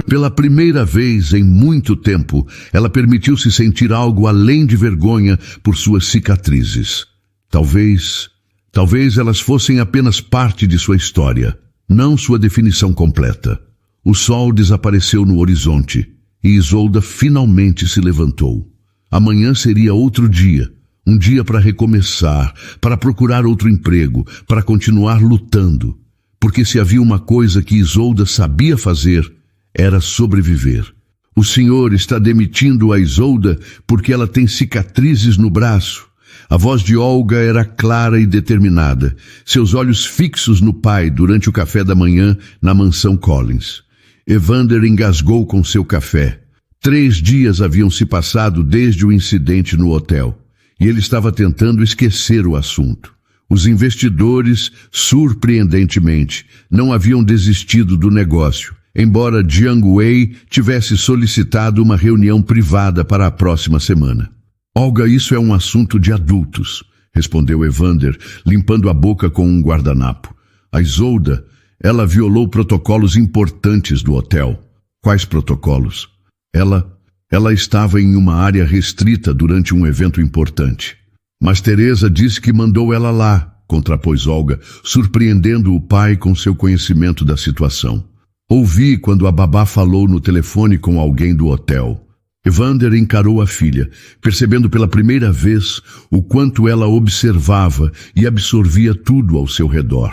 Pela primeira vez em muito tempo, ela permitiu-se sentir algo além de vergonha por suas cicatrizes. Talvez elas fossem apenas parte de sua história, não sua definição completa. O sol desapareceu no horizonte e Isolda finalmente se levantou. Amanhã seria outro dia. Um dia para recomeçar, para procurar outro emprego, para continuar lutando. Porque se havia uma coisa que Isolda sabia fazer, era sobreviver. O senhor está demitindo a Isolda porque ela tem cicatrizes no braço. A voz de Olga era clara e determinada, seus olhos fixos no pai durante o café da manhã na mansão Collins. Evander engasgou com seu café. 3 dias haviam se passado desde o incidente no hotel. E ele estava tentando esquecer o assunto. Os investidores, surpreendentemente, não haviam desistido do negócio, embora Jiang Wei tivesse solicitado uma reunião privada para a próxima semana. Olga, isso é um assunto de adultos, respondeu Evander, limpando a boca com um guardanapo. A Isolda, ela violou protocolos importantes do hotel. Quais protocolos? Ela estava em uma área restrita durante um evento importante. Mas Teresa disse que mandou ela lá, contrapôs Olga, surpreendendo o pai com seu conhecimento da situação. Ouvi quando a babá falou no telefone com alguém do hotel. Evander encarou a filha, percebendo pela primeira vez o quanto ela observava e absorvia tudo ao seu redor.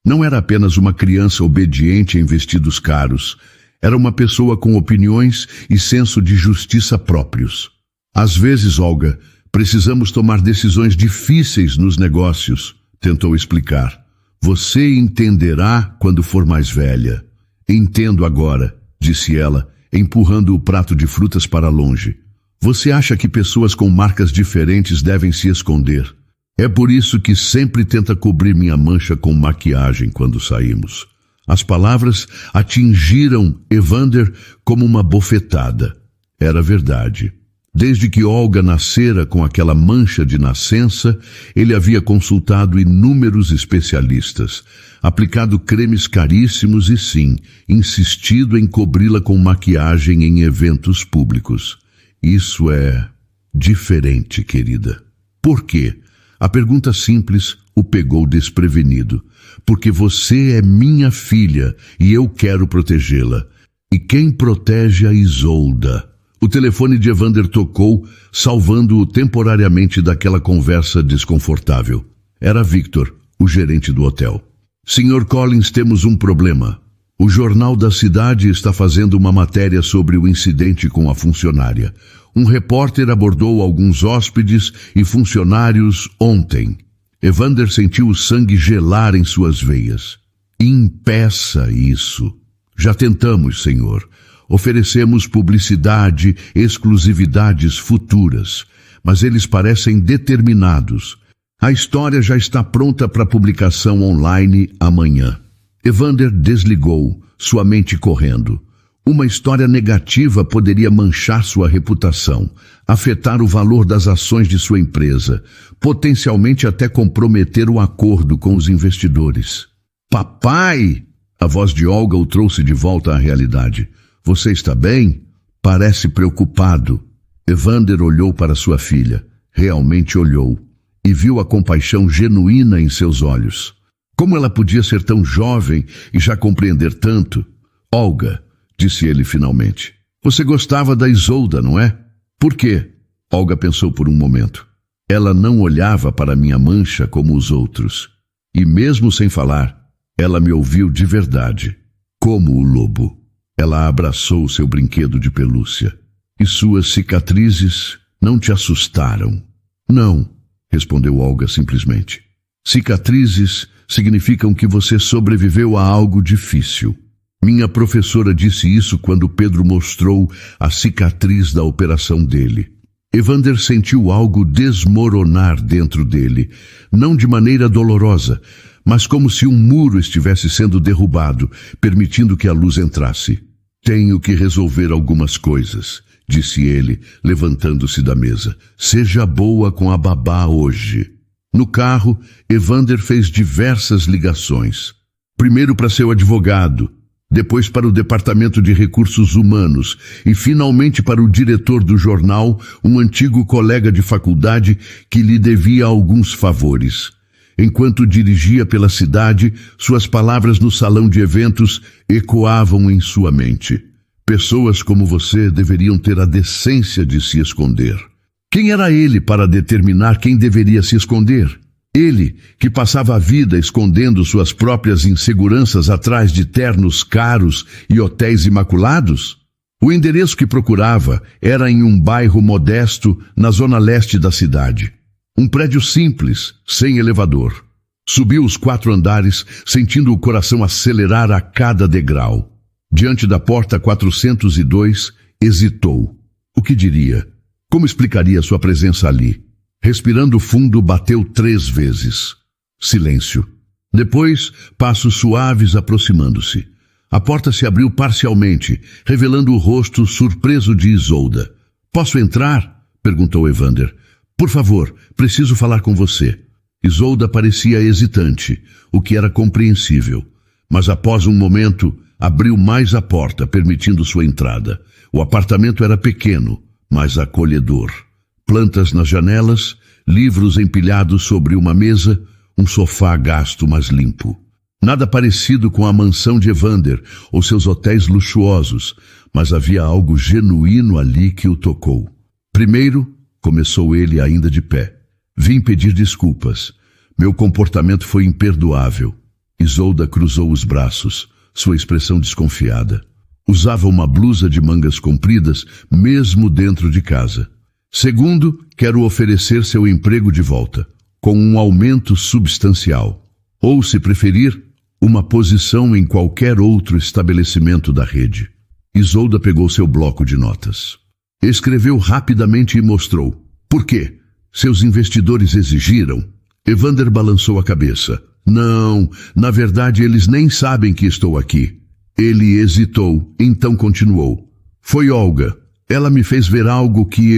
Não era apenas uma criança obediente em vestidos caros. Era uma pessoa com opiniões e senso de justiça próprios. Às vezes, Olga, precisamos tomar decisões difíceis nos negócios, tentou explicar. Você entenderá quando for mais velha. Entendo agora, disse ela, empurrando o prato de frutas para longe. Você acha que pessoas com marcas diferentes devem se esconder? É por isso que sempre tenta cobrir minha mancha com maquiagem quando saímos. As palavras atingiram Evander como uma bofetada. Era verdade. Desde que Olga nascera com aquela mancha de nascença, ele havia consultado inúmeros especialistas, aplicado cremes caríssimos e sim, insistido em cobri-la com maquiagem em eventos públicos. Isso é diferente, querida. Por quê? A pergunta simples o pegou desprevenido. Porque você é minha filha e eu quero protegê-la. E quem protege a Isolda? O telefone de Evander tocou, salvando-o temporariamente daquela conversa desconfortável. Era Victor, o gerente do hotel. Sr. Collins, temos um problema. O Jornal da Cidade está fazendo uma matéria sobre o incidente com a funcionária. Um repórter abordou alguns hóspedes e funcionários ontem. Evander sentiu o sangue gelar em suas veias. Impeça isso. Já tentamos, senhor. Oferecemos publicidade, exclusividades futuras, mas eles parecem determinados. A história já está pronta para publicação online amanhã. Evander desligou, sua mente correndo. Uma história negativa poderia manchar sua reputação, afetar o valor das ações de sua empresa, potencialmente até comprometer o acordo com os investidores. Papai! A voz de Olga o trouxe de volta à realidade. Você está bem? Parece preocupado. Evander olhou para sua filha. Realmente olhou. E viu a compaixão genuína em seus olhos. Como ela podia ser tão jovem e já compreender tanto? Olga, disse ele finalmente. Você gostava da Isolda, não é? Por quê? Olga pensou por um momento. Ela não olhava para minha mancha como os outros. E mesmo sem falar, ela me ouviu de verdade, como o lobo. Ela abraçou seu brinquedo de pelúcia. E suas cicatrizes não te assustaram? Não, respondeu Olga simplesmente. Cicatrizes significam que você sobreviveu a algo difícil. Minha professora disse isso quando Pedro mostrou a cicatriz da operação dele. Evander sentiu algo desmoronar dentro dele, não de maneira dolorosa, mas como se um muro estivesse sendo derrubado, permitindo que a luz entrasse. Tenho que resolver algumas coisas, disse ele, levantando-se da mesa. Seja boa com a babá hoje. No carro, Evander fez diversas ligações. Primeiro para seu advogado, depois para o Departamento de Recursos Humanos e finalmente para o diretor do jornal, um antigo colega de faculdade que lhe devia alguns favores. Enquanto dirigia pela cidade, suas palavras no salão de eventos ecoavam em sua mente. Pessoas como você deveriam ter a decência de se esconder. Quem era ele para determinar quem deveria se esconder? Ele, que passava a vida escondendo suas próprias inseguranças atrás de ternos caros e hotéis imaculados? O endereço que procurava era em um bairro modesto na zona leste da cidade. Um prédio simples, sem elevador. Subiu os 4 andares, sentindo o coração acelerar a cada degrau. Diante da porta 402, hesitou. O que diria? Como explicaria sua presença ali? Respirando fundo, bateu 3 vezes. Silêncio. Depois, passos suaves aproximando-se. A porta se abriu parcialmente, revelando o rosto surpreso de Isolda. Posso entrar? Perguntou Evander. Por favor, preciso falar com você. Isolda parecia hesitante, o que era compreensível. Mas após um momento, abriu mais a porta, permitindo sua entrada. O apartamento era pequeno, mas acolhedor. Plantas nas janelas, livros empilhados sobre uma mesa, um sofá gasto mas limpo. Nada parecido com a mansão de Evander ou seus hotéis luxuosos, mas havia algo genuíno ali que o tocou. Primeiro, começou ele ainda de pé. Vim pedir desculpas. Meu comportamento foi imperdoável. Isolda cruzou os braços, sua expressão desconfiada. Usava uma blusa de mangas compridas, mesmo dentro de casa. Segundo, quero oferecer seu emprego de volta, com um aumento substancial. Ou, se preferir, uma posição em qualquer outro estabelecimento da rede. Isolda pegou seu bloco de notas. Escreveu rapidamente e mostrou. Por quê? Seus investidores exigiram? Evander balançou a cabeça. Não, na verdade eles nem sabem que estou aqui. Ele hesitou, então continuou. Foi Olga. Ela me fez ver algo que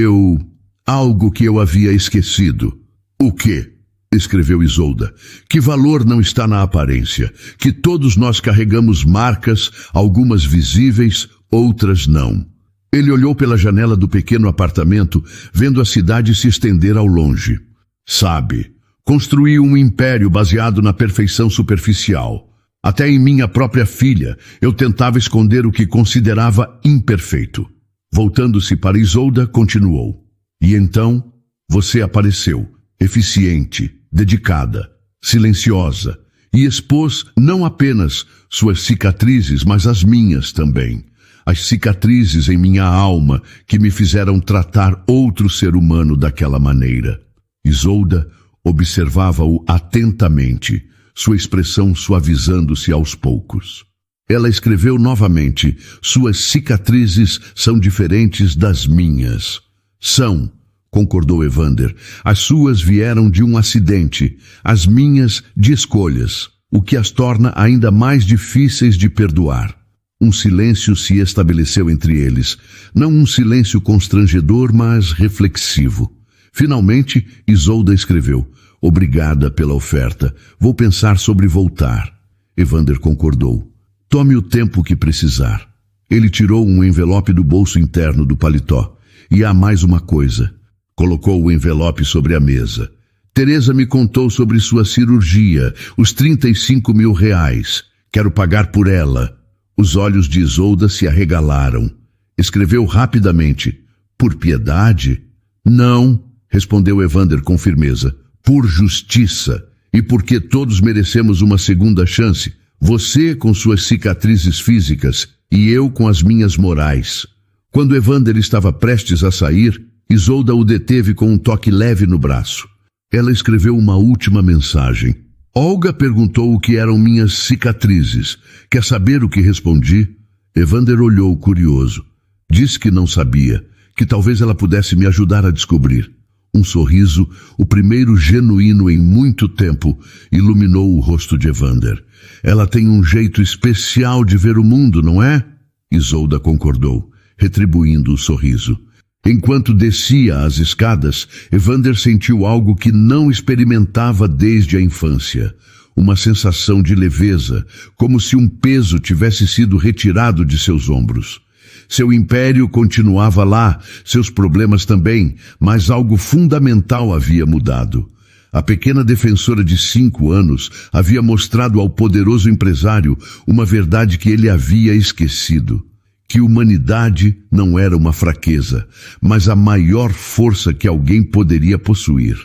eu havia esquecido. O quê? Escreveu Isolda. Que valor não está na aparência, que todos nós carregamos marcas, algumas visíveis, outras não. Ele olhou pela janela do pequeno apartamento, vendo a cidade se estender ao longe. Sabe, construí um império baseado na perfeição superficial. Até em minha própria filha, eu tentava esconder o que considerava imperfeito. Voltando-se para Isolda, continuou. E então, você apareceu, eficiente, dedicada, silenciosa, e expôs não apenas suas cicatrizes, mas as minhas também. as cicatrizes em minha alma que me fizeram tratar outro ser humano daquela maneira. Isolda observava-o atentamente, sua expressão suavizando-se aos poucos. Ela escreveu novamente: suas cicatrizes são diferentes das minhas. São, concordou Evander. As suas vieram de um acidente, as minhas de escolhas, o que as torna ainda mais difíceis de perdoar. Um silêncio se estabeleceu entre eles, não um silêncio constrangedor, mas reflexivo. Finalmente, Isolda escreveu: obrigada pela oferta, vou pensar sobre voltar. Evander concordou. Tome o tempo que precisar. Ele tirou um envelope do bolso interno do paletó. E há mais uma coisa. Colocou o envelope sobre a mesa. Teresa me contou sobre sua cirurgia, os 35 mil reais. Quero pagar por ela. Os olhos de Isolda se arregalaram. Escreveu rapidamente: por piedade? Não, respondeu Evander com firmeza. Por justiça. E porque todos merecemos uma segunda chance. Você com suas cicatrizes físicas e eu com as minhas morais. Quando Evander estava prestes a sair, Isolda o deteve com um toque leve no braço. Ela escreveu uma última mensagem. Olga perguntou o que eram minhas cicatrizes. Quer saber o que respondi? Evander olhou curioso. Disse que não sabia, que talvez ela pudesse me ajudar a descobrir. Um sorriso, o primeiro genuíno em muito tempo, iluminou o rosto de Evander. Ela tem um jeito especial de ver o mundo, não é? Isolda concordou, retribuindo o sorriso. Enquanto descia as escadas, Evander sentiu algo que não experimentava desde a infância. Uma sensação de leveza, como se um peso tivesse sido retirado de seus ombros. Seu império continuava lá, seus problemas também, mas algo fundamental havia mudado. A pequena defensora de 5 anos havia mostrado ao poderoso empresário uma verdade que ele havia esquecido. Que humanidade não era uma fraqueza, mas a maior força que alguém poderia possuir.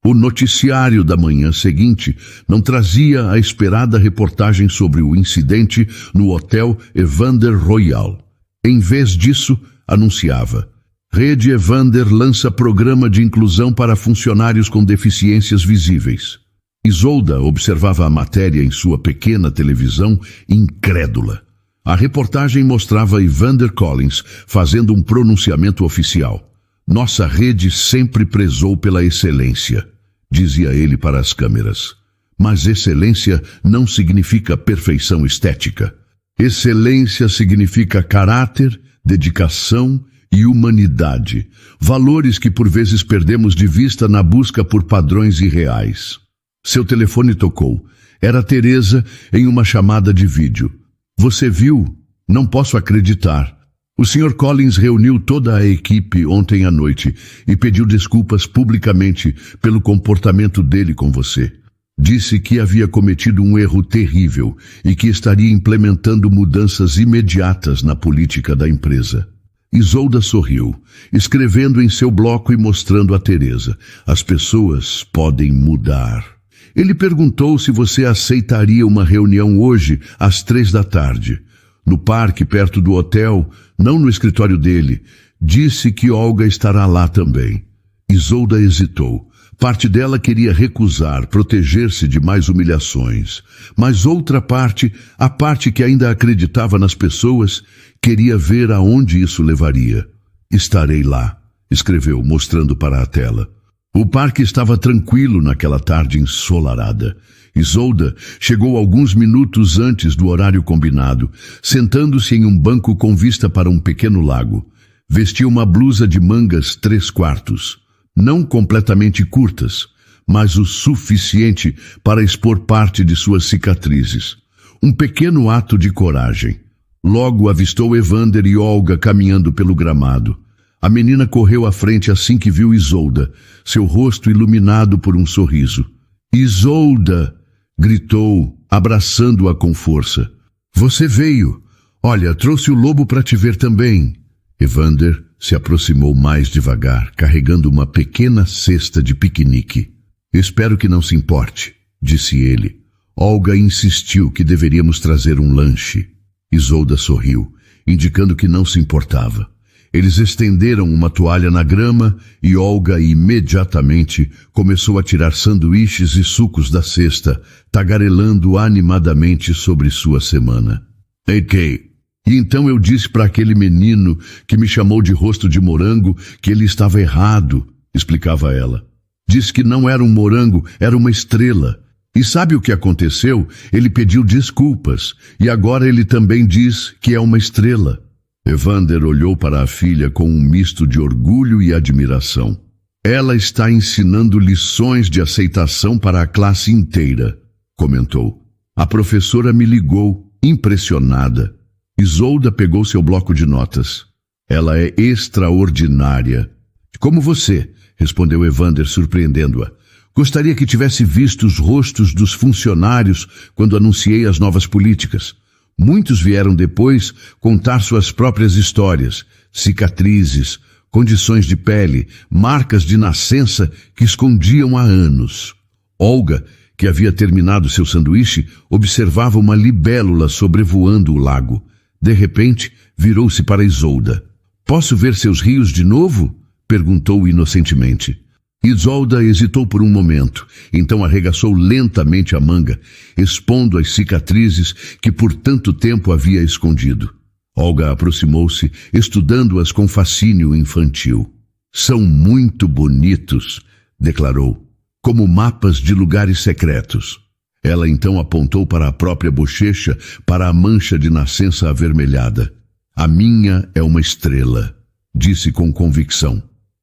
O noticiário da manhã seguinte não trazia a esperada reportagem sobre o incidente no hotel Evander Royal. Em vez disso, anunciava: Rede Evander lança programa de inclusão para funcionários com deficiências visíveis. Isolda observava a matéria em sua pequena televisão, incrédula. A reportagem mostrava Evander Collins fazendo um pronunciamento oficial. Nossa rede sempre prezou pela excelência, dizia ele para as câmeras. Mas excelência não significa perfeição estética. Excelência significa caráter, dedicação e humanidade, valores que por vezes perdemos de vista na busca por padrões irreais. Seu telefone tocou. Era Teresa em uma chamada de vídeo. Você viu? Não posso acreditar. O Sr. Collins reuniu toda a equipe ontem à noite e pediu desculpas publicamente pelo comportamento dele com você. Disse que havia cometido um erro terrível e que estaria implementando mudanças imediatas na política da empresa. Isolda sorriu, escrevendo em seu bloco e mostrando a Teresa. As pessoas podem mudar. Ele perguntou se você aceitaria uma reunião hoje às 15h. No parque, perto do hotel, não no escritório dele. Disse que Olga estará lá também. Isolda hesitou. Parte dela queria recusar, proteger-se de mais humilhações. Mas outra parte, a parte que ainda acreditava nas pessoas, queria ver aonde isso levaria. Estarei lá, escreveu, mostrando para a tela. O parque estava tranquilo naquela tarde ensolarada. Isolda chegou alguns minutos antes do horário combinado, sentando-se em um banco com vista para um pequeno lago. Vestia uma blusa de mangas 3/4. Não completamente curtas, mas o suficiente para expor parte de suas cicatrizes. Um pequeno ato de coragem. Logo avistou Evander e Olga caminhando pelo gramado. A menina correu à frente assim que viu Isolda, seu rosto iluminado por um sorriso. Isolda! Gritou, abraçando-a com força. Você veio. Olha, trouxe o lobo para te ver também. Evander se aproximou mais devagar, carregando uma pequena cesta de piquenique. Espero que não se importe, disse ele. Olga insistiu que deveríamos trazer um lanche. Isolda sorriu. indicando que não se importava. Eles estenderam uma toalha na grama e Olga imediatamente começou a tirar sanduíches e sucos da cesta, tagarelando animadamente sobre sua semana. Ei, Kay, e então eu disse para aquele menino que me chamou de rosto de morango que ele estava errado, explicava ela. Disse que não era um morango, era uma estrela. E sabe o que aconteceu? Ele pediu desculpas e agora ele também diz que é uma estrela. Evander olhou para a filha com um misto de orgulho e admiração. Ela está ensinando lições de aceitação para a classe inteira, comentou. A professora me ligou, impressionada. Isolda pegou seu bloco de notas. Ela é extraordinária. Como você, respondeu Evander, surpreendendo-a. Gostaria que tivesse visto os rostos dos funcionários quando anunciei as novas políticas. Muitos vieram depois contar suas próprias histórias, cicatrizes, condições de pele, marcas de nascença que escondiam há anos. Olga, que havia terminado seu sanduíche, observava uma libélula sobrevoando o lago. De repente, virou-se para Isolda. Posso ver seus rios de novo? Perguntou inocentemente. Isolda hesitou por um momento, então arregaçou lentamente a manga, expondo as cicatrizes que por tanto tempo havia escondido. Olga aproximou-se, estudando-as com fascínio infantil. São muito bonitos, declarou, como mapas de lugares secretos. Ela então apontou para a própria bochecha, para a mancha de nascença avermelhada. A minha é uma estrela, disse com convicção.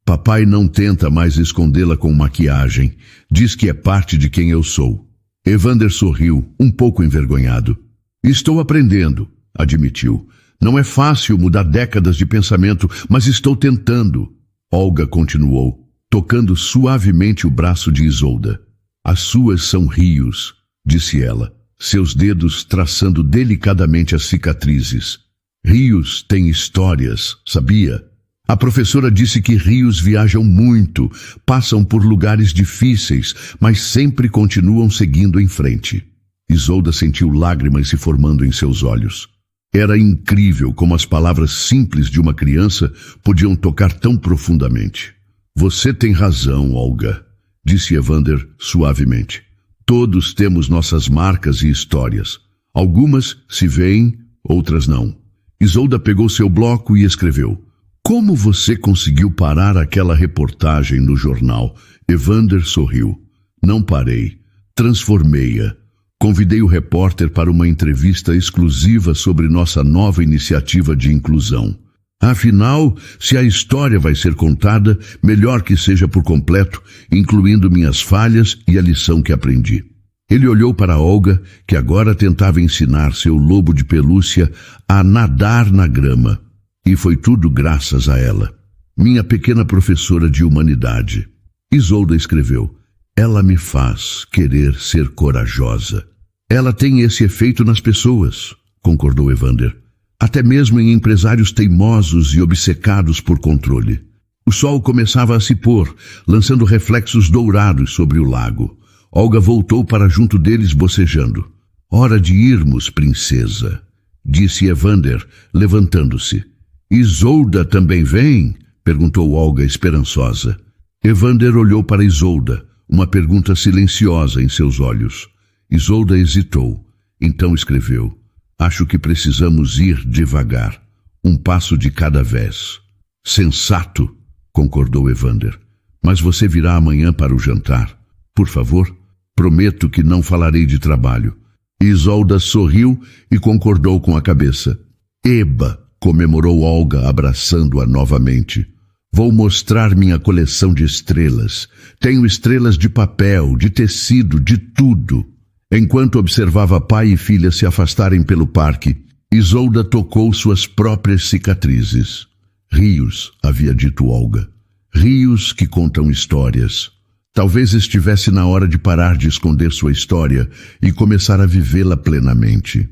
Papai não tenta mais escondê-la com maquiagem. Diz que é parte de quem eu sou. Evander sorriu, um pouco envergonhado. Estou aprendendo, admitiu. Não é fácil mudar décadas de pensamento, mas estou tentando. Olga continuou, tocando suavemente o braço de Isolda. As suas são rios, disse ela, seus dedos traçando delicadamente as cicatrizes. Rios têm histórias, sabia? A professora disse que rios viajam muito, passam por lugares difíceis, mas sempre continuam seguindo em frente. Isolda sentiu lágrimas se formando em seus olhos. Era incrível como as palavras simples de uma criança podiam tocar tão profundamente. Você tem razão, Olga, disse Evander suavemente. Todos temos nossas marcas e histórias. Algumas se veem, outras não. Isolda pegou seu bloco e escreveu. Como você conseguiu parar aquela reportagem no jornal? Evander sorriu. Não parei. Transformei-a. Convidei o repórter para uma entrevista exclusiva sobre nossa nova iniciativa de inclusão. Afinal, se a história vai ser contada, melhor que seja por completo, incluindo minhas falhas e a lição que aprendi. Ele olhou para Olga, que agora tentava ensinar seu lobo de pelúcia a nadar na grama. E foi tudo graças a ela, minha pequena professora de humanidade. Isolda escreveu, ela me faz querer ser corajosa. Ela tem esse efeito nas pessoas, concordou Evander. Até mesmo em empresários teimosos e obcecados por controle. O sol começava a se pôr, lançando reflexos dourados sobre o lago. Olga voltou para junto deles bocejando. Hora de irmos, princesa, disse Evander, levantando-se. Isolda também vem? Perguntou Olga esperançosa. Evander olhou para Isolda, uma pergunta silenciosa em seus olhos. Isolda hesitou, então escreveu. Acho que precisamos ir devagar, um passo de cada vez. Sensato, concordou Evander. Mas você virá amanhã para o jantar. Por favor, prometo que não falarei de trabalho. Isolda sorriu e concordou com a cabeça. Eba! Comemorou Olga, abraçando-a novamente. Vou mostrar minha coleção de estrelas. Tenho estrelas de papel, de tecido, de tudo. Enquanto observava pai e filha se afastarem pelo parque, Isolda tocou suas próprias cicatrizes. Rios, havia dito Olga. Rios que contam histórias. Talvez estivesse na hora de parar de esconder sua história e começar a vivê-la plenamente.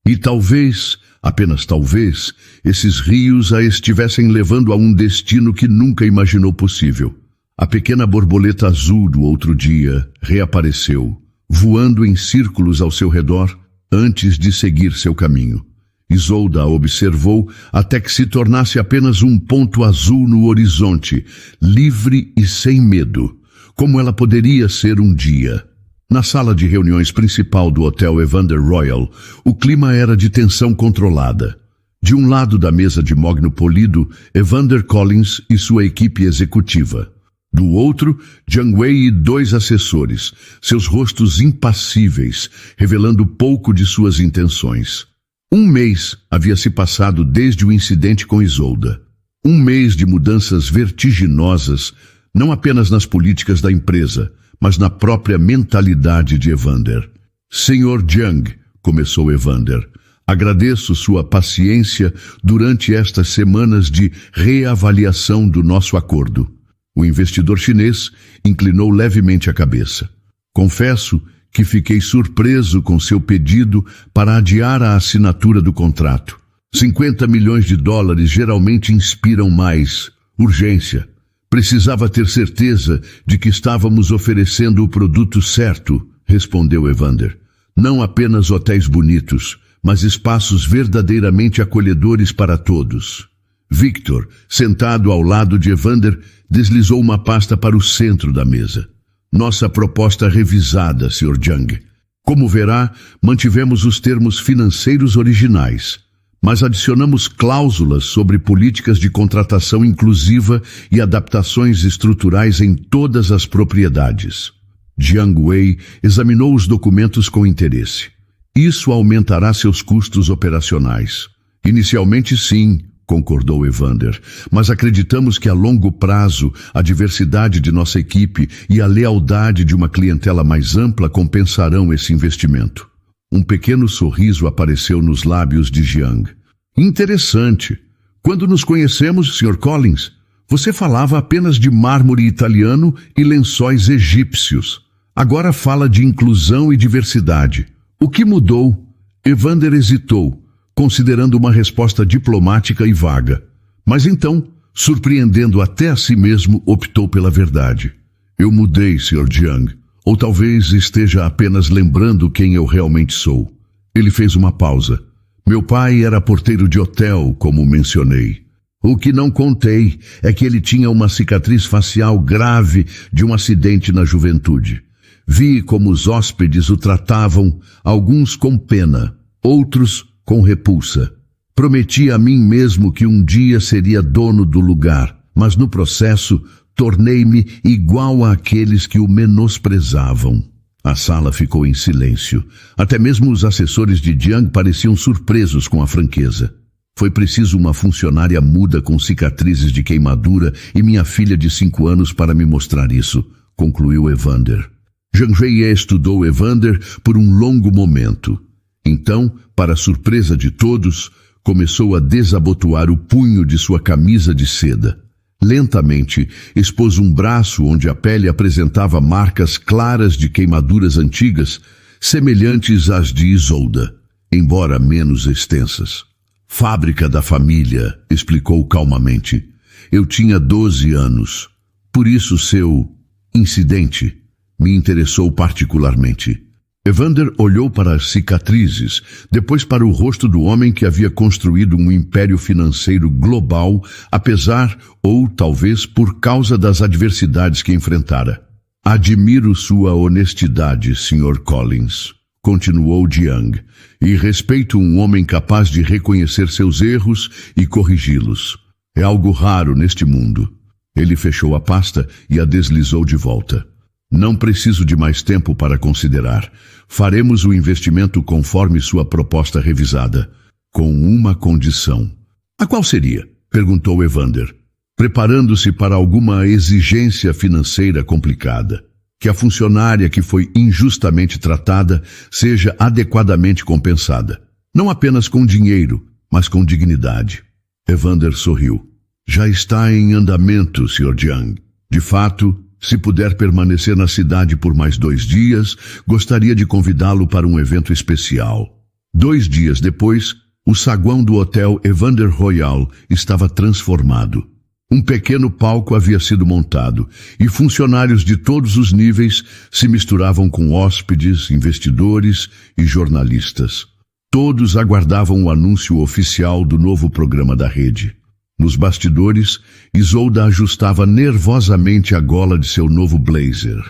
E talvez, apenas talvez, esses rios a estivessem levando a um destino que nunca imaginou possível. A pequena borboleta azul do outro dia reapareceu, voando em círculos ao seu redor antes de seguir seu caminho. Isolda a observou até que se tornasse apenas um ponto azul no horizonte, livre e sem medo, como ela poderia ser um dia. Na sala de reuniões principal do Hotel Evander Royal, o clima era de tensão controlada. De um lado da mesa de mogno polido, Evander Collins e sua equipe executiva. Do outro, Jiang Wei e 2 assessores, seus rostos impassíveis, revelando pouco de suas intenções. 1 mês havia se passado desde o incidente com Isolda. 1 mês de mudanças vertiginosas, não apenas nas políticas da empresa, mas na própria mentalidade de Evander. Senhor Jiang, começou Evander, agradeço sua paciência durante estas semanas de reavaliação do nosso acordo. O investidor chinês inclinou levemente a cabeça. Confesso que fiquei surpreso com seu pedido para adiar a assinatura do contrato. 50 milhões de dólares geralmente inspiram mais urgência. Precisava ter certeza de que estávamos oferecendo o produto certo, respondeu Evander. Não apenas hotéis bonitos, mas espaços verdadeiramente acolhedores para todos. Victor, sentado ao lado de Evander, deslizou uma pasta para o centro da mesa. Nossa proposta revisada, Sr. Jiang. Como verá, mantivemos os termos financeiros originais, mas adicionamos cláusulas sobre políticas de contratação inclusiva e adaptações estruturais em todas as propriedades. Jiang Wei examinou os documentos com interesse. Isso aumentará seus custos operacionais. Inicialmente, sim, concordou Evander, mas acreditamos que a longo prazo a diversidade de nossa equipe e a lealdade de uma clientela mais ampla compensarão esse investimento. Um pequeno sorriso apareceu nos lábios de Jiang. Interessante. Quando nos conhecemos, Sr. Collins, você falava apenas de mármore italiano e lençóis egípcios. Agora fala de inclusão e diversidade. O que mudou? Evander hesitou, considerando uma resposta diplomática e vaga. Mas então, surpreendendo até a si mesmo, optou pela verdade. Eu mudei, Sr. Jiang. Ou talvez esteja apenas lembrando quem eu realmente sou. Ele fez uma pausa. Meu pai era porteiro de hotel, como mencionei. O que não contei é que ele tinha uma cicatriz facial grave de um acidente na juventude. Vi como os hóspedes o tratavam, alguns com pena, outros com repulsa. Prometi a mim mesmo que um dia seria dono do lugar, mas no processo tornei-me igual àqueles que o menosprezavam. A sala ficou em silêncio. Até mesmo os assessores de Jiang pareciam surpresos com a franqueza. Foi preciso uma funcionária muda com cicatrizes de queimadura e minha filha de 5 anos para me mostrar isso, concluiu Evander. Jiang Wei estudou Evander por um longo momento. Então, para surpresa de todos, começou a desabotoar o punho de sua camisa de seda. Lentamente, expôs um braço onde a pele apresentava marcas claras de queimaduras antigas, semelhantes às de Isolda, embora menos extensas. Fábrica da família, explicou calmamente. Eu tinha 12 anos. Por isso seu incidente me interessou particularmente. Evander olhou para as cicatrizes, depois para o rosto do homem que havia construído um império financeiro global, apesar ou talvez por causa das adversidades que enfrentara. Admiro sua honestidade, Sr. Collins, continuou Jiang, e respeito um homem capaz de reconhecer seus erros e corrigi-los. É algo raro neste mundo. Ele fechou a pasta e a deslizou de volta. Não preciso de mais tempo para considerar. Faremos o investimento conforme sua proposta revisada, com uma condição. A qual seria? Perguntou Evander, preparando-se para alguma exigência financeira complicada. Que a funcionária que foi injustamente tratada seja adequadamente compensada. Não apenas com dinheiro, mas com dignidade. Evander sorriu. Já está em andamento, Sr. Jiang. De fato, se puder permanecer na cidade por mais 2 dias, gostaria de convidá-lo para um evento especial. 2 dias depois, o saguão do Hotel Evander Royal estava transformado. Um pequeno palco havia sido montado e funcionários de todos os níveis se misturavam com hóspedes, investidores e jornalistas. Todos aguardavam o anúncio oficial do novo programa da rede. Nos bastidores, Isolda ajustava nervosamente a gola de seu novo blazer.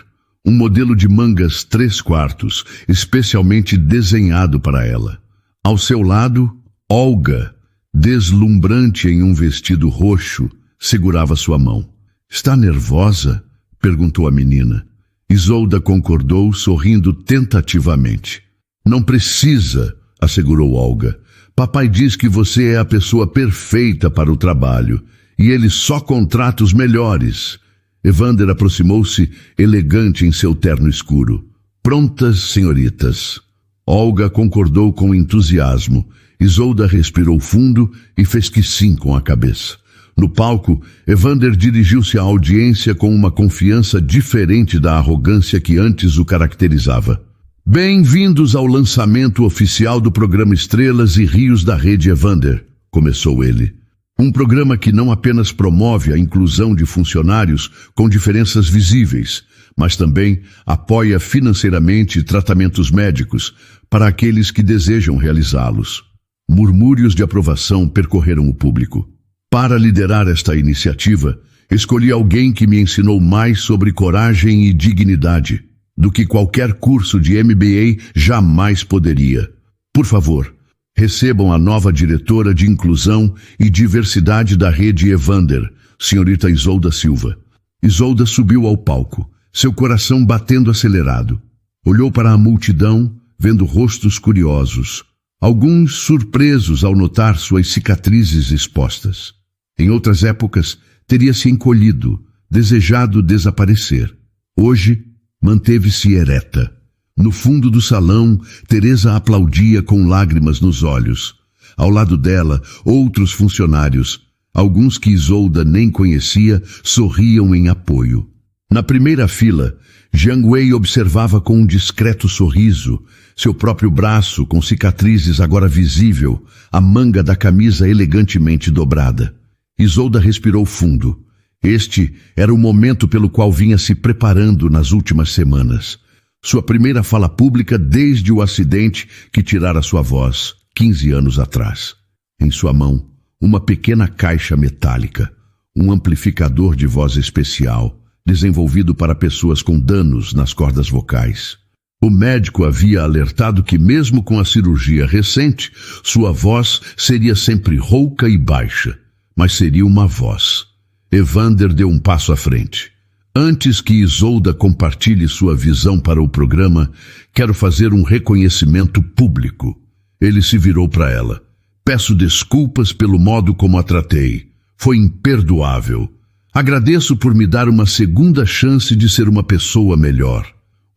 Um modelo de mangas 3/4, especialmente desenhado para ela. Ao seu lado, Olga, deslumbrante em um vestido roxo, segurava sua mão. "Está nervosa?" perguntou a menina. Isolda concordou, sorrindo tentativamente. "Não precisa", assegurou Olga. "Papai diz que você é a pessoa perfeita para o trabalho, e ele só contrata os melhores." Evander aproximou-se, elegante em seu terno escuro. "Prontas, senhoritas." Olga concordou com entusiasmo. Isolda respirou fundo e fez que sim com a cabeça. No palco, Evander dirigiu-se à audiência com uma confiança diferente da arrogância que antes o caracterizava. "Bem-vindos ao lançamento oficial do programa Estrelas e Rios da Rede Evander", começou ele. Um programa que não apenas promove a inclusão de funcionários com diferenças visíveis, mas também apoia financeiramente tratamentos médicos para aqueles que desejam realizá-los. Murmúrios de aprovação percorreram o público. Para liderar esta iniciativa, escolhi alguém que me ensinou mais sobre coragem e dignidade do que qualquer curso de MBA jamais poderia. Por favor, recebam a nova diretora de Inclusão e Diversidade da Rede Evander, senhorita Isolda Silva. Isolda subiu ao palco, seu coração batendo acelerado. Olhou para a multidão, vendo rostos curiosos, alguns surpresos ao notar suas cicatrizes expostas. Em outras épocas, teria se encolhido, desejado desaparecer. Hoje, manteve-se ereta. No fundo do salão, Teresa aplaudia com lágrimas nos olhos. Ao lado dela, outros funcionários, alguns que Isolda nem conhecia, sorriam em apoio. Na primeira fila, Jiang Wei observava com um discreto sorriso, seu próprio braço com cicatrizes agora visível, a manga da camisa elegantemente dobrada. Isolda respirou fundo. Este era o momento pelo qual vinha se preparando nas últimas semanas. Sua primeira fala pública desde o acidente que tirara sua voz, 15 anos atrás. Em sua mão, uma pequena caixa metálica, um amplificador de voz especial, desenvolvido para pessoas com danos nas cordas vocais. O médico havia alertado que mesmo com a cirurgia recente, sua voz seria sempre rouca e baixa, mas seria uma voz. Evander deu um passo à frente. "Antes que Isolda compartilhe sua visão para o programa, quero fazer um reconhecimento público." Ele se virou para ela. "Peço desculpas pelo modo como a tratei. Foi imperdoável. Agradeço por me dar uma segunda chance de ser uma pessoa melhor."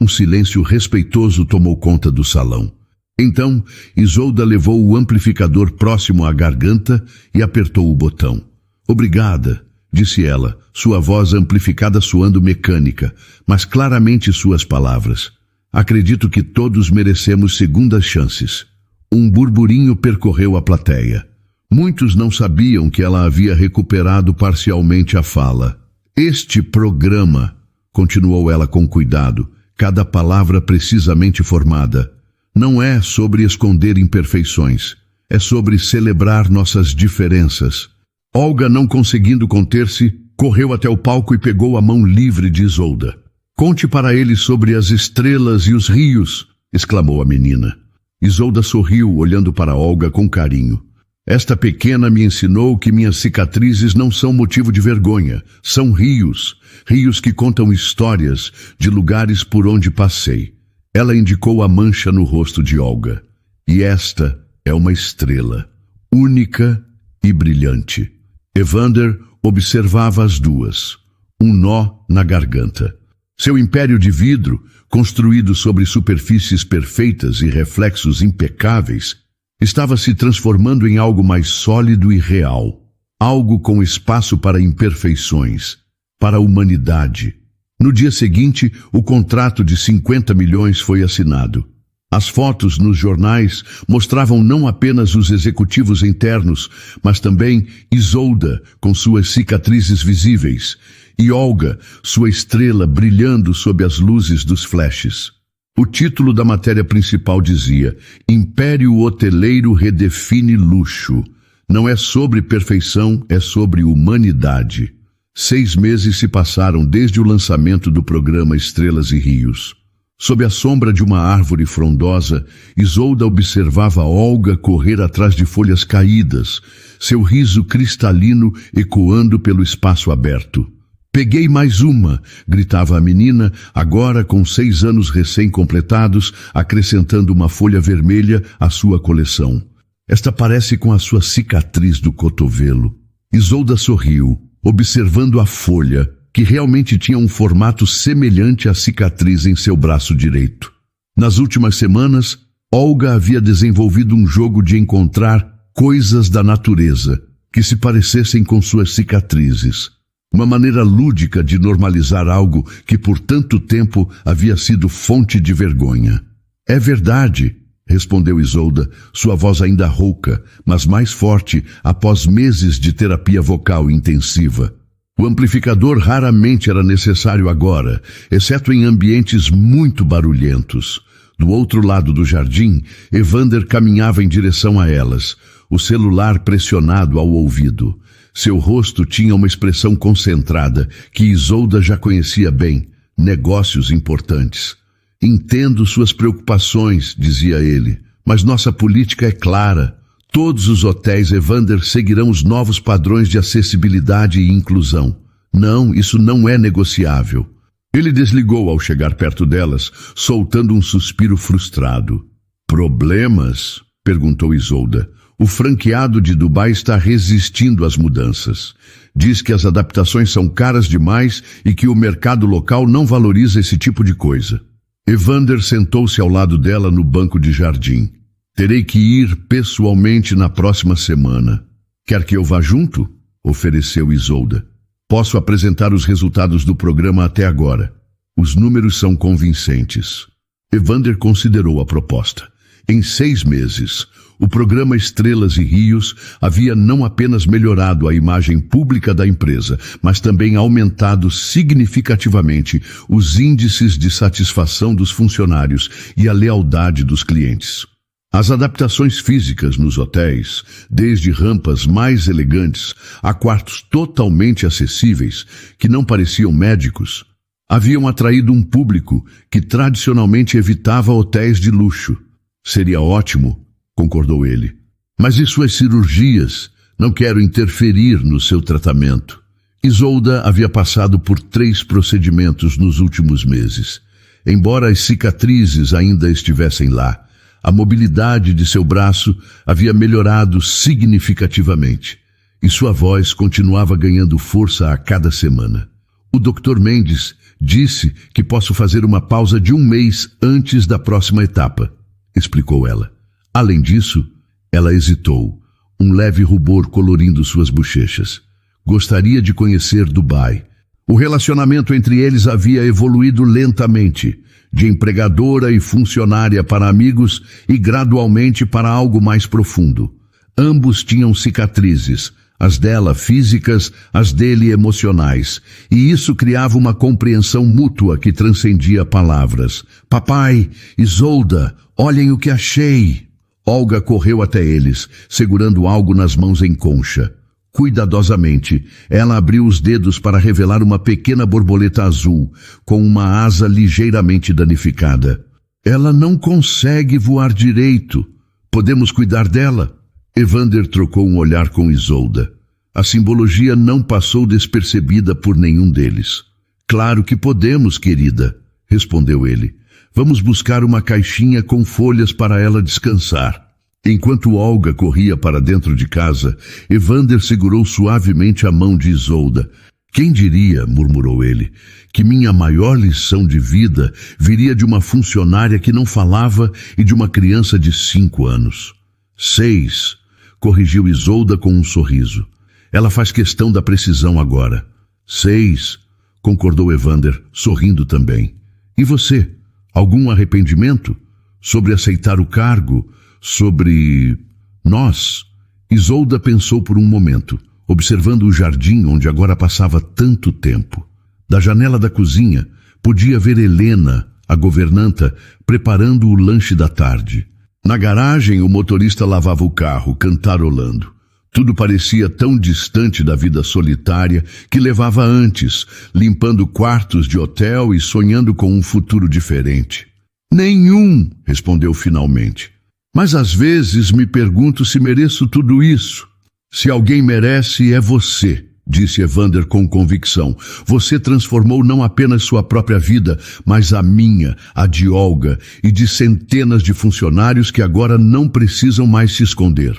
Um silêncio respeitoso tomou conta do salão. Então, Isolda levou o amplificador próximo à garganta e apertou o botão. "Obrigada", disse ela, sua voz amplificada soando mecânica, mas claramente suas palavras. "Acredito que todos merecemos segundas chances." Um burburinho percorreu a plateia. Muitos não sabiam que ela havia recuperado parcialmente a fala. "Este programa", continuou ela com cuidado, cada palavra precisamente formada, "não é sobre esconder imperfeições, é sobre celebrar nossas diferenças." Olga, não conseguindo conter-se, correu até o palco e pegou a mão livre de Isolda. "Conte para ele sobre as estrelas e os rios", exclamou a menina. Isolda sorriu, olhando para Olga com carinho. "Esta pequena me ensinou que minhas cicatrizes não são motivo de vergonha, são rios, rios que contam histórias de lugares por onde passei." Ela indicou a mancha no rosto de Olga. "E esta é uma estrela, única e brilhante." Evander observava as duas, um nó na garganta. Seu império de vidro, construído sobre superfícies perfeitas e reflexos impecáveis, estava se transformando em algo mais sólido e real, algo com espaço para imperfeições, para a humanidade. No dia seguinte, o contrato de 50 milhões foi assinado. As fotos nos jornais mostravam não apenas os executivos internos, mas também Isolda, com suas cicatrizes visíveis, e Olga, sua estrela brilhando sob as luzes dos flashes. O título da matéria principal dizia: Império Hoteleiro redefine luxo. Não é sobre perfeição, é sobre humanidade. 6 meses se passaram desde o lançamento do programa Estrelas e Rios. Sob a sombra de uma árvore frondosa, Isolda observava Olga correr atrás de folhas caídas, seu riso cristalino ecoando pelo espaço aberto. Peguei mais uma, gritava a menina, agora com 6 anos recém-completados, acrescentando uma folha vermelha à sua coleção. Esta parece com a sua cicatriz do cotovelo. Isolda sorriu, observando a folha, que realmente tinha um formato semelhante à cicatriz em seu braço direito. Nas últimas semanas, Olga havia desenvolvido um jogo de encontrar coisas da natureza que se parecessem com suas cicatrizes. Uma maneira lúdica de normalizar algo que por tanto tempo havia sido fonte de vergonha. É verdade, respondeu Isolda, sua voz ainda rouca, mas mais forte após meses de terapia vocal intensiva. O amplificador raramente era necessário agora, exceto em ambientes muito barulhentos. Do outro lado do jardim, Evander caminhava em direção a elas, o celular pressionado ao ouvido. Seu rosto tinha uma expressão concentrada, que Isolda já conhecia bem, negócios importantes. Entendo suas preocupações, dizia ele, mas nossa política é clara. Todos os hotéis Evander seguirão os novos padrões de acessibilidade e inclusão. Não, isso não é negociável. Ele desligou ao chegar perto delas, soltando um suspiro frustrado. Problemas? Perguntou Isolda. O franqueado de Dubai está resistindo às mudanças. Diz que as adaptações são caras demais e que o mercado local não valoriza esse tipo de coisa. Evander sentou-se ao lado dela no banco de jardim. Terei que ir pessoalmente na próxima semana. Quer que eu vá junto? Ofereceu Isolda. Posso apresentar os resultados do programa até agora. Os números são convincentes. Evander considerou a proposta. Em 6 meses, o programa Estrelas e Rios havia não apenas melhorado a imagem pública da empresa, mas também aumentado significativamente os índices de satisfação dos funcionários e a lealdade dos clientes. As adaptações físicas nos hotéis, desde rampas mais elegantes a quartos totalmente acessíveis, que não pareciam médicos, haviam atraído um público que tradicionalmente evitava hotéis de luxo. Seria ótimo, concordou ele. Mas e suas cirurgias? Não quero interferir no seu tratamento. Isolda havia passado por 3 procedimentos nos últimos meses. Embora as cicatrizes ainda estivessem lá, a mobilidade de seu braço havia melhorado significativamente, e sua voz continuava ganhando força a cada semana. O Dr. Mendes disse que posso fazer uma pausa de 1 mês antes da próxima etapa, explicou ela. Além disso, ela hesitou, um leve rubor colorindo suas bochechas. Gostaria de conhecer Dubai. O relacionamento entre eles havia evoluído lentamente, de empregadora e funcionária para amigos e gradualmente para algo mais profundo. Ambos tinham cicatrizes, as dela físicas, as dele emocionais, e isso criava uma compreensão mútua que transcendia palavras. Papai, Isolda, olhem o que achei! Olga correu até eles, segurando algo nas mãos em concha. Cuidadosamente, ela abriu os dedos para revelar uma pequena borboleta azul, com uma asa ligeiramente danificada. Ela não consegue voar direito. Podemos cuidar dela? Evander trocou um olhar com Isolda. A simbologia não passou despercebida por nenhum deles. Claro que podemos, querida, respondeu ele. Vamos buscar uma caixinha com folhas para ela descansar. Enquanto Olga corria para dentro de casa, Evander segurou suavemente a mão de Isolda. Quem diria, murmurou ele, que minha maior lição de vida viria de uma funcionária que não falava e de uma criança de 5 anos. 6, corrigiu Isolda com um sorriso. Ela faz questão da precisão agora. 6, concordou Evander, sorrindo também. E você? Algum arrependimento? Sobre aceitar o cargo? Sobre nós? Isolda pensou por um momento, observando o jardim onde agora passava tanto tempo. Da janela da cozinha, podia ver Helena, a governanta, preparando o lanche da tarde. Na garagem, o motorista lavava o carro, cantarolando. Tudo parecia tão distante da vida solitária que levava antes, limpando quartos de hotel e sonhando com um futuro diferente. Nenhum, respondeu finalmente. Mas às vezes me pergunto se mereço tudo isso. Se alguém merece, é você, disse Evander com convicção. Você transformou não apenas sua própria vida, mas a minha, a de Olga e de centenas de funcionários que agora não precisam mais se esconder.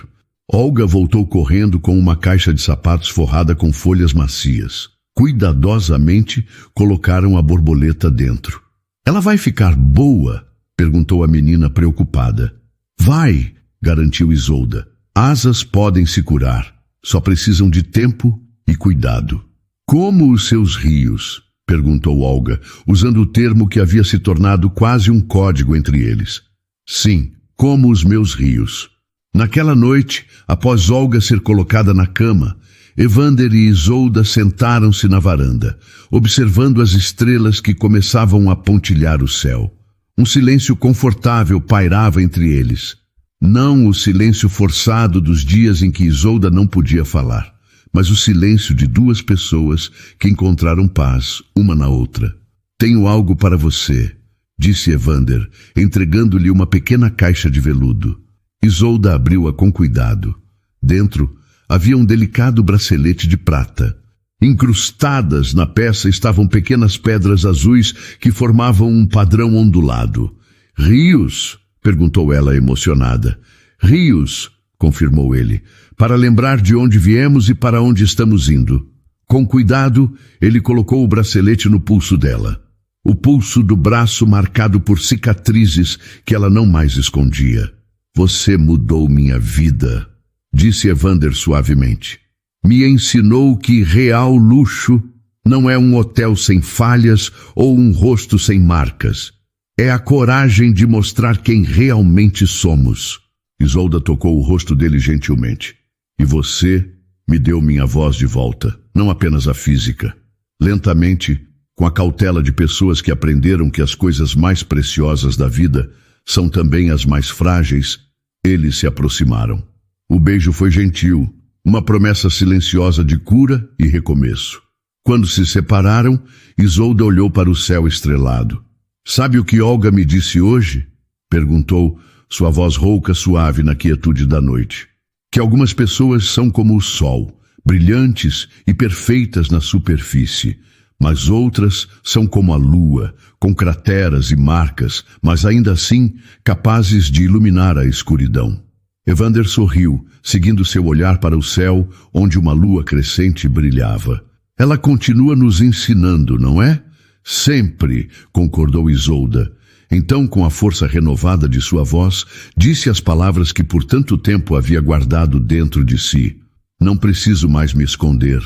Olga voltou correndo com uma caixa de sapatos forrada com folhas macias. Cuidadosamente colocaram a borboleta dentro. Ela vai ficar boa? Perguntou a menina preocupada. Vai, garantiu Isolda. Asas podem se curar. Só precisam de tempo e cuidado. Como os seus rios? Perguntou Olga, usando o termo que havia se tornado quase um código entre eles. Sim, como os meus rios. Naquela noite, após Olga ser colocada na cama, Evander e Isolda sentaram-se na varanda, observando as estrelas que começavam a pontilhar o céu. Um silêncio confortável pairava entre eles. Não o silêncio forçado dos dias em que Isolda não podia falar, mas o silêncio de duas pessoas que encontraram paz uma na outra. Tenho algo para você, disse Evander, entregando-lhe uma pequena caixa de veludo. Isolda abriu-a com cuidado. Dentro havia um delicado bracelete de prata. Incrustadas na peça estavam pequenas pedras azuis que formavam um padrão ondulado. Rios? Perguntou ela emocionada. Rios, confirmou ele, para lembrar de onde viemos e para onde estamos indo. Com cuidado, ele colocou o bracelete no pulso dela. O pulso do braço marcado por cicatrizes que ela não mais escondia. Você mudou minha vida, disse Evander suavemente. Me ensinou que real luxo não é um hotel sem falhas ou um rosto sem marcas. É a coragem de mostrar quem realmente somos. Isolda tocou o rosto dele gentilmente. E você me deu minha voz de volta, não apenas a física. Lentamente, com a cautela de pessoas que aprenderam que as coisas mais preciosas da vida são também as mais frágeis, eles se aproximaram. O beijo foi gentil, uma promessa silenciosa de cura e recomeço. Quando se separaram, Isolda olhou para o céu estrelado. Sabe o que Olga me disse hoje? Perguntou, sua voz rouca suave na quietude da noite. Que algumas pessoas são como o sol, brilhantes e perfeitas na superfície, mas outras são como a lua, com crateras e marcas, mas ainda assim capazes de iluminar a escuridão. Evander sorriu, seguindo seu olhar para o céu, onde uma lua crescente brilhava. Ela continua nos ensinando, não é? Sempre, concordou Isolda. Então, com a força renovada de sua voz, disse as palavras que por tanto tempo havia guardado dentro de si. Não preciso mais me esconder.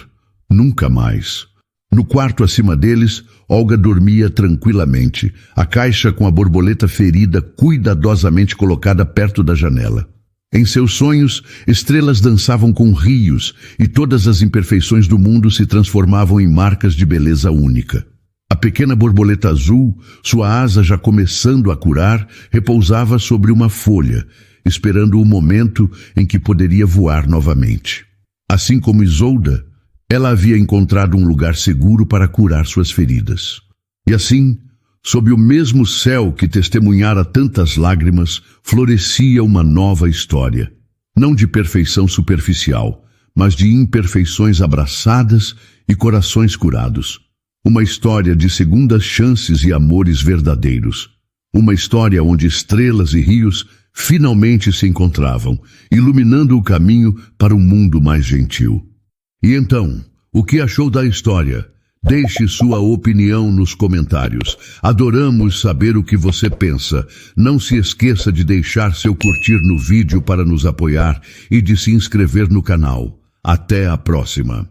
Nunca mais. No quarto acima deles, Olga dormia tranquilamente, a caixa com a borboleta ferida cuidadosamente colocada perto da janela. Em seus sonhos, estrelas dançavam com rios e todas as imperfeições do mundo se transformavam em marcas de beleza única. A pequena borboleta azul, sua asa já começando a curar, repousava sobre uma folha, esperando o momento em que poderia voar novamente. Assim como Isolda, ela havia encontrado um lugar seguro para curar suas feridas. E assim, sob o mesmo céu que testemunhara tantas lágrimas, florescia uma nova história. Não de perfeição superficial, mas de imperfeições abraçadas e corações curados. Uma história de segundas chances e amores verdadeiros. Uma história onde estrelas e rios finalmente se encontravam, iluminando o caminho para um mundo mais gentil. E então, o que achou da história? Deixe sua opinião nos comentários. Adoramos saber o que você pensa. Não se esqueça de deixar seu curtir no vídeo para nos apoiar e de se inscrever no canal. Até a próxima!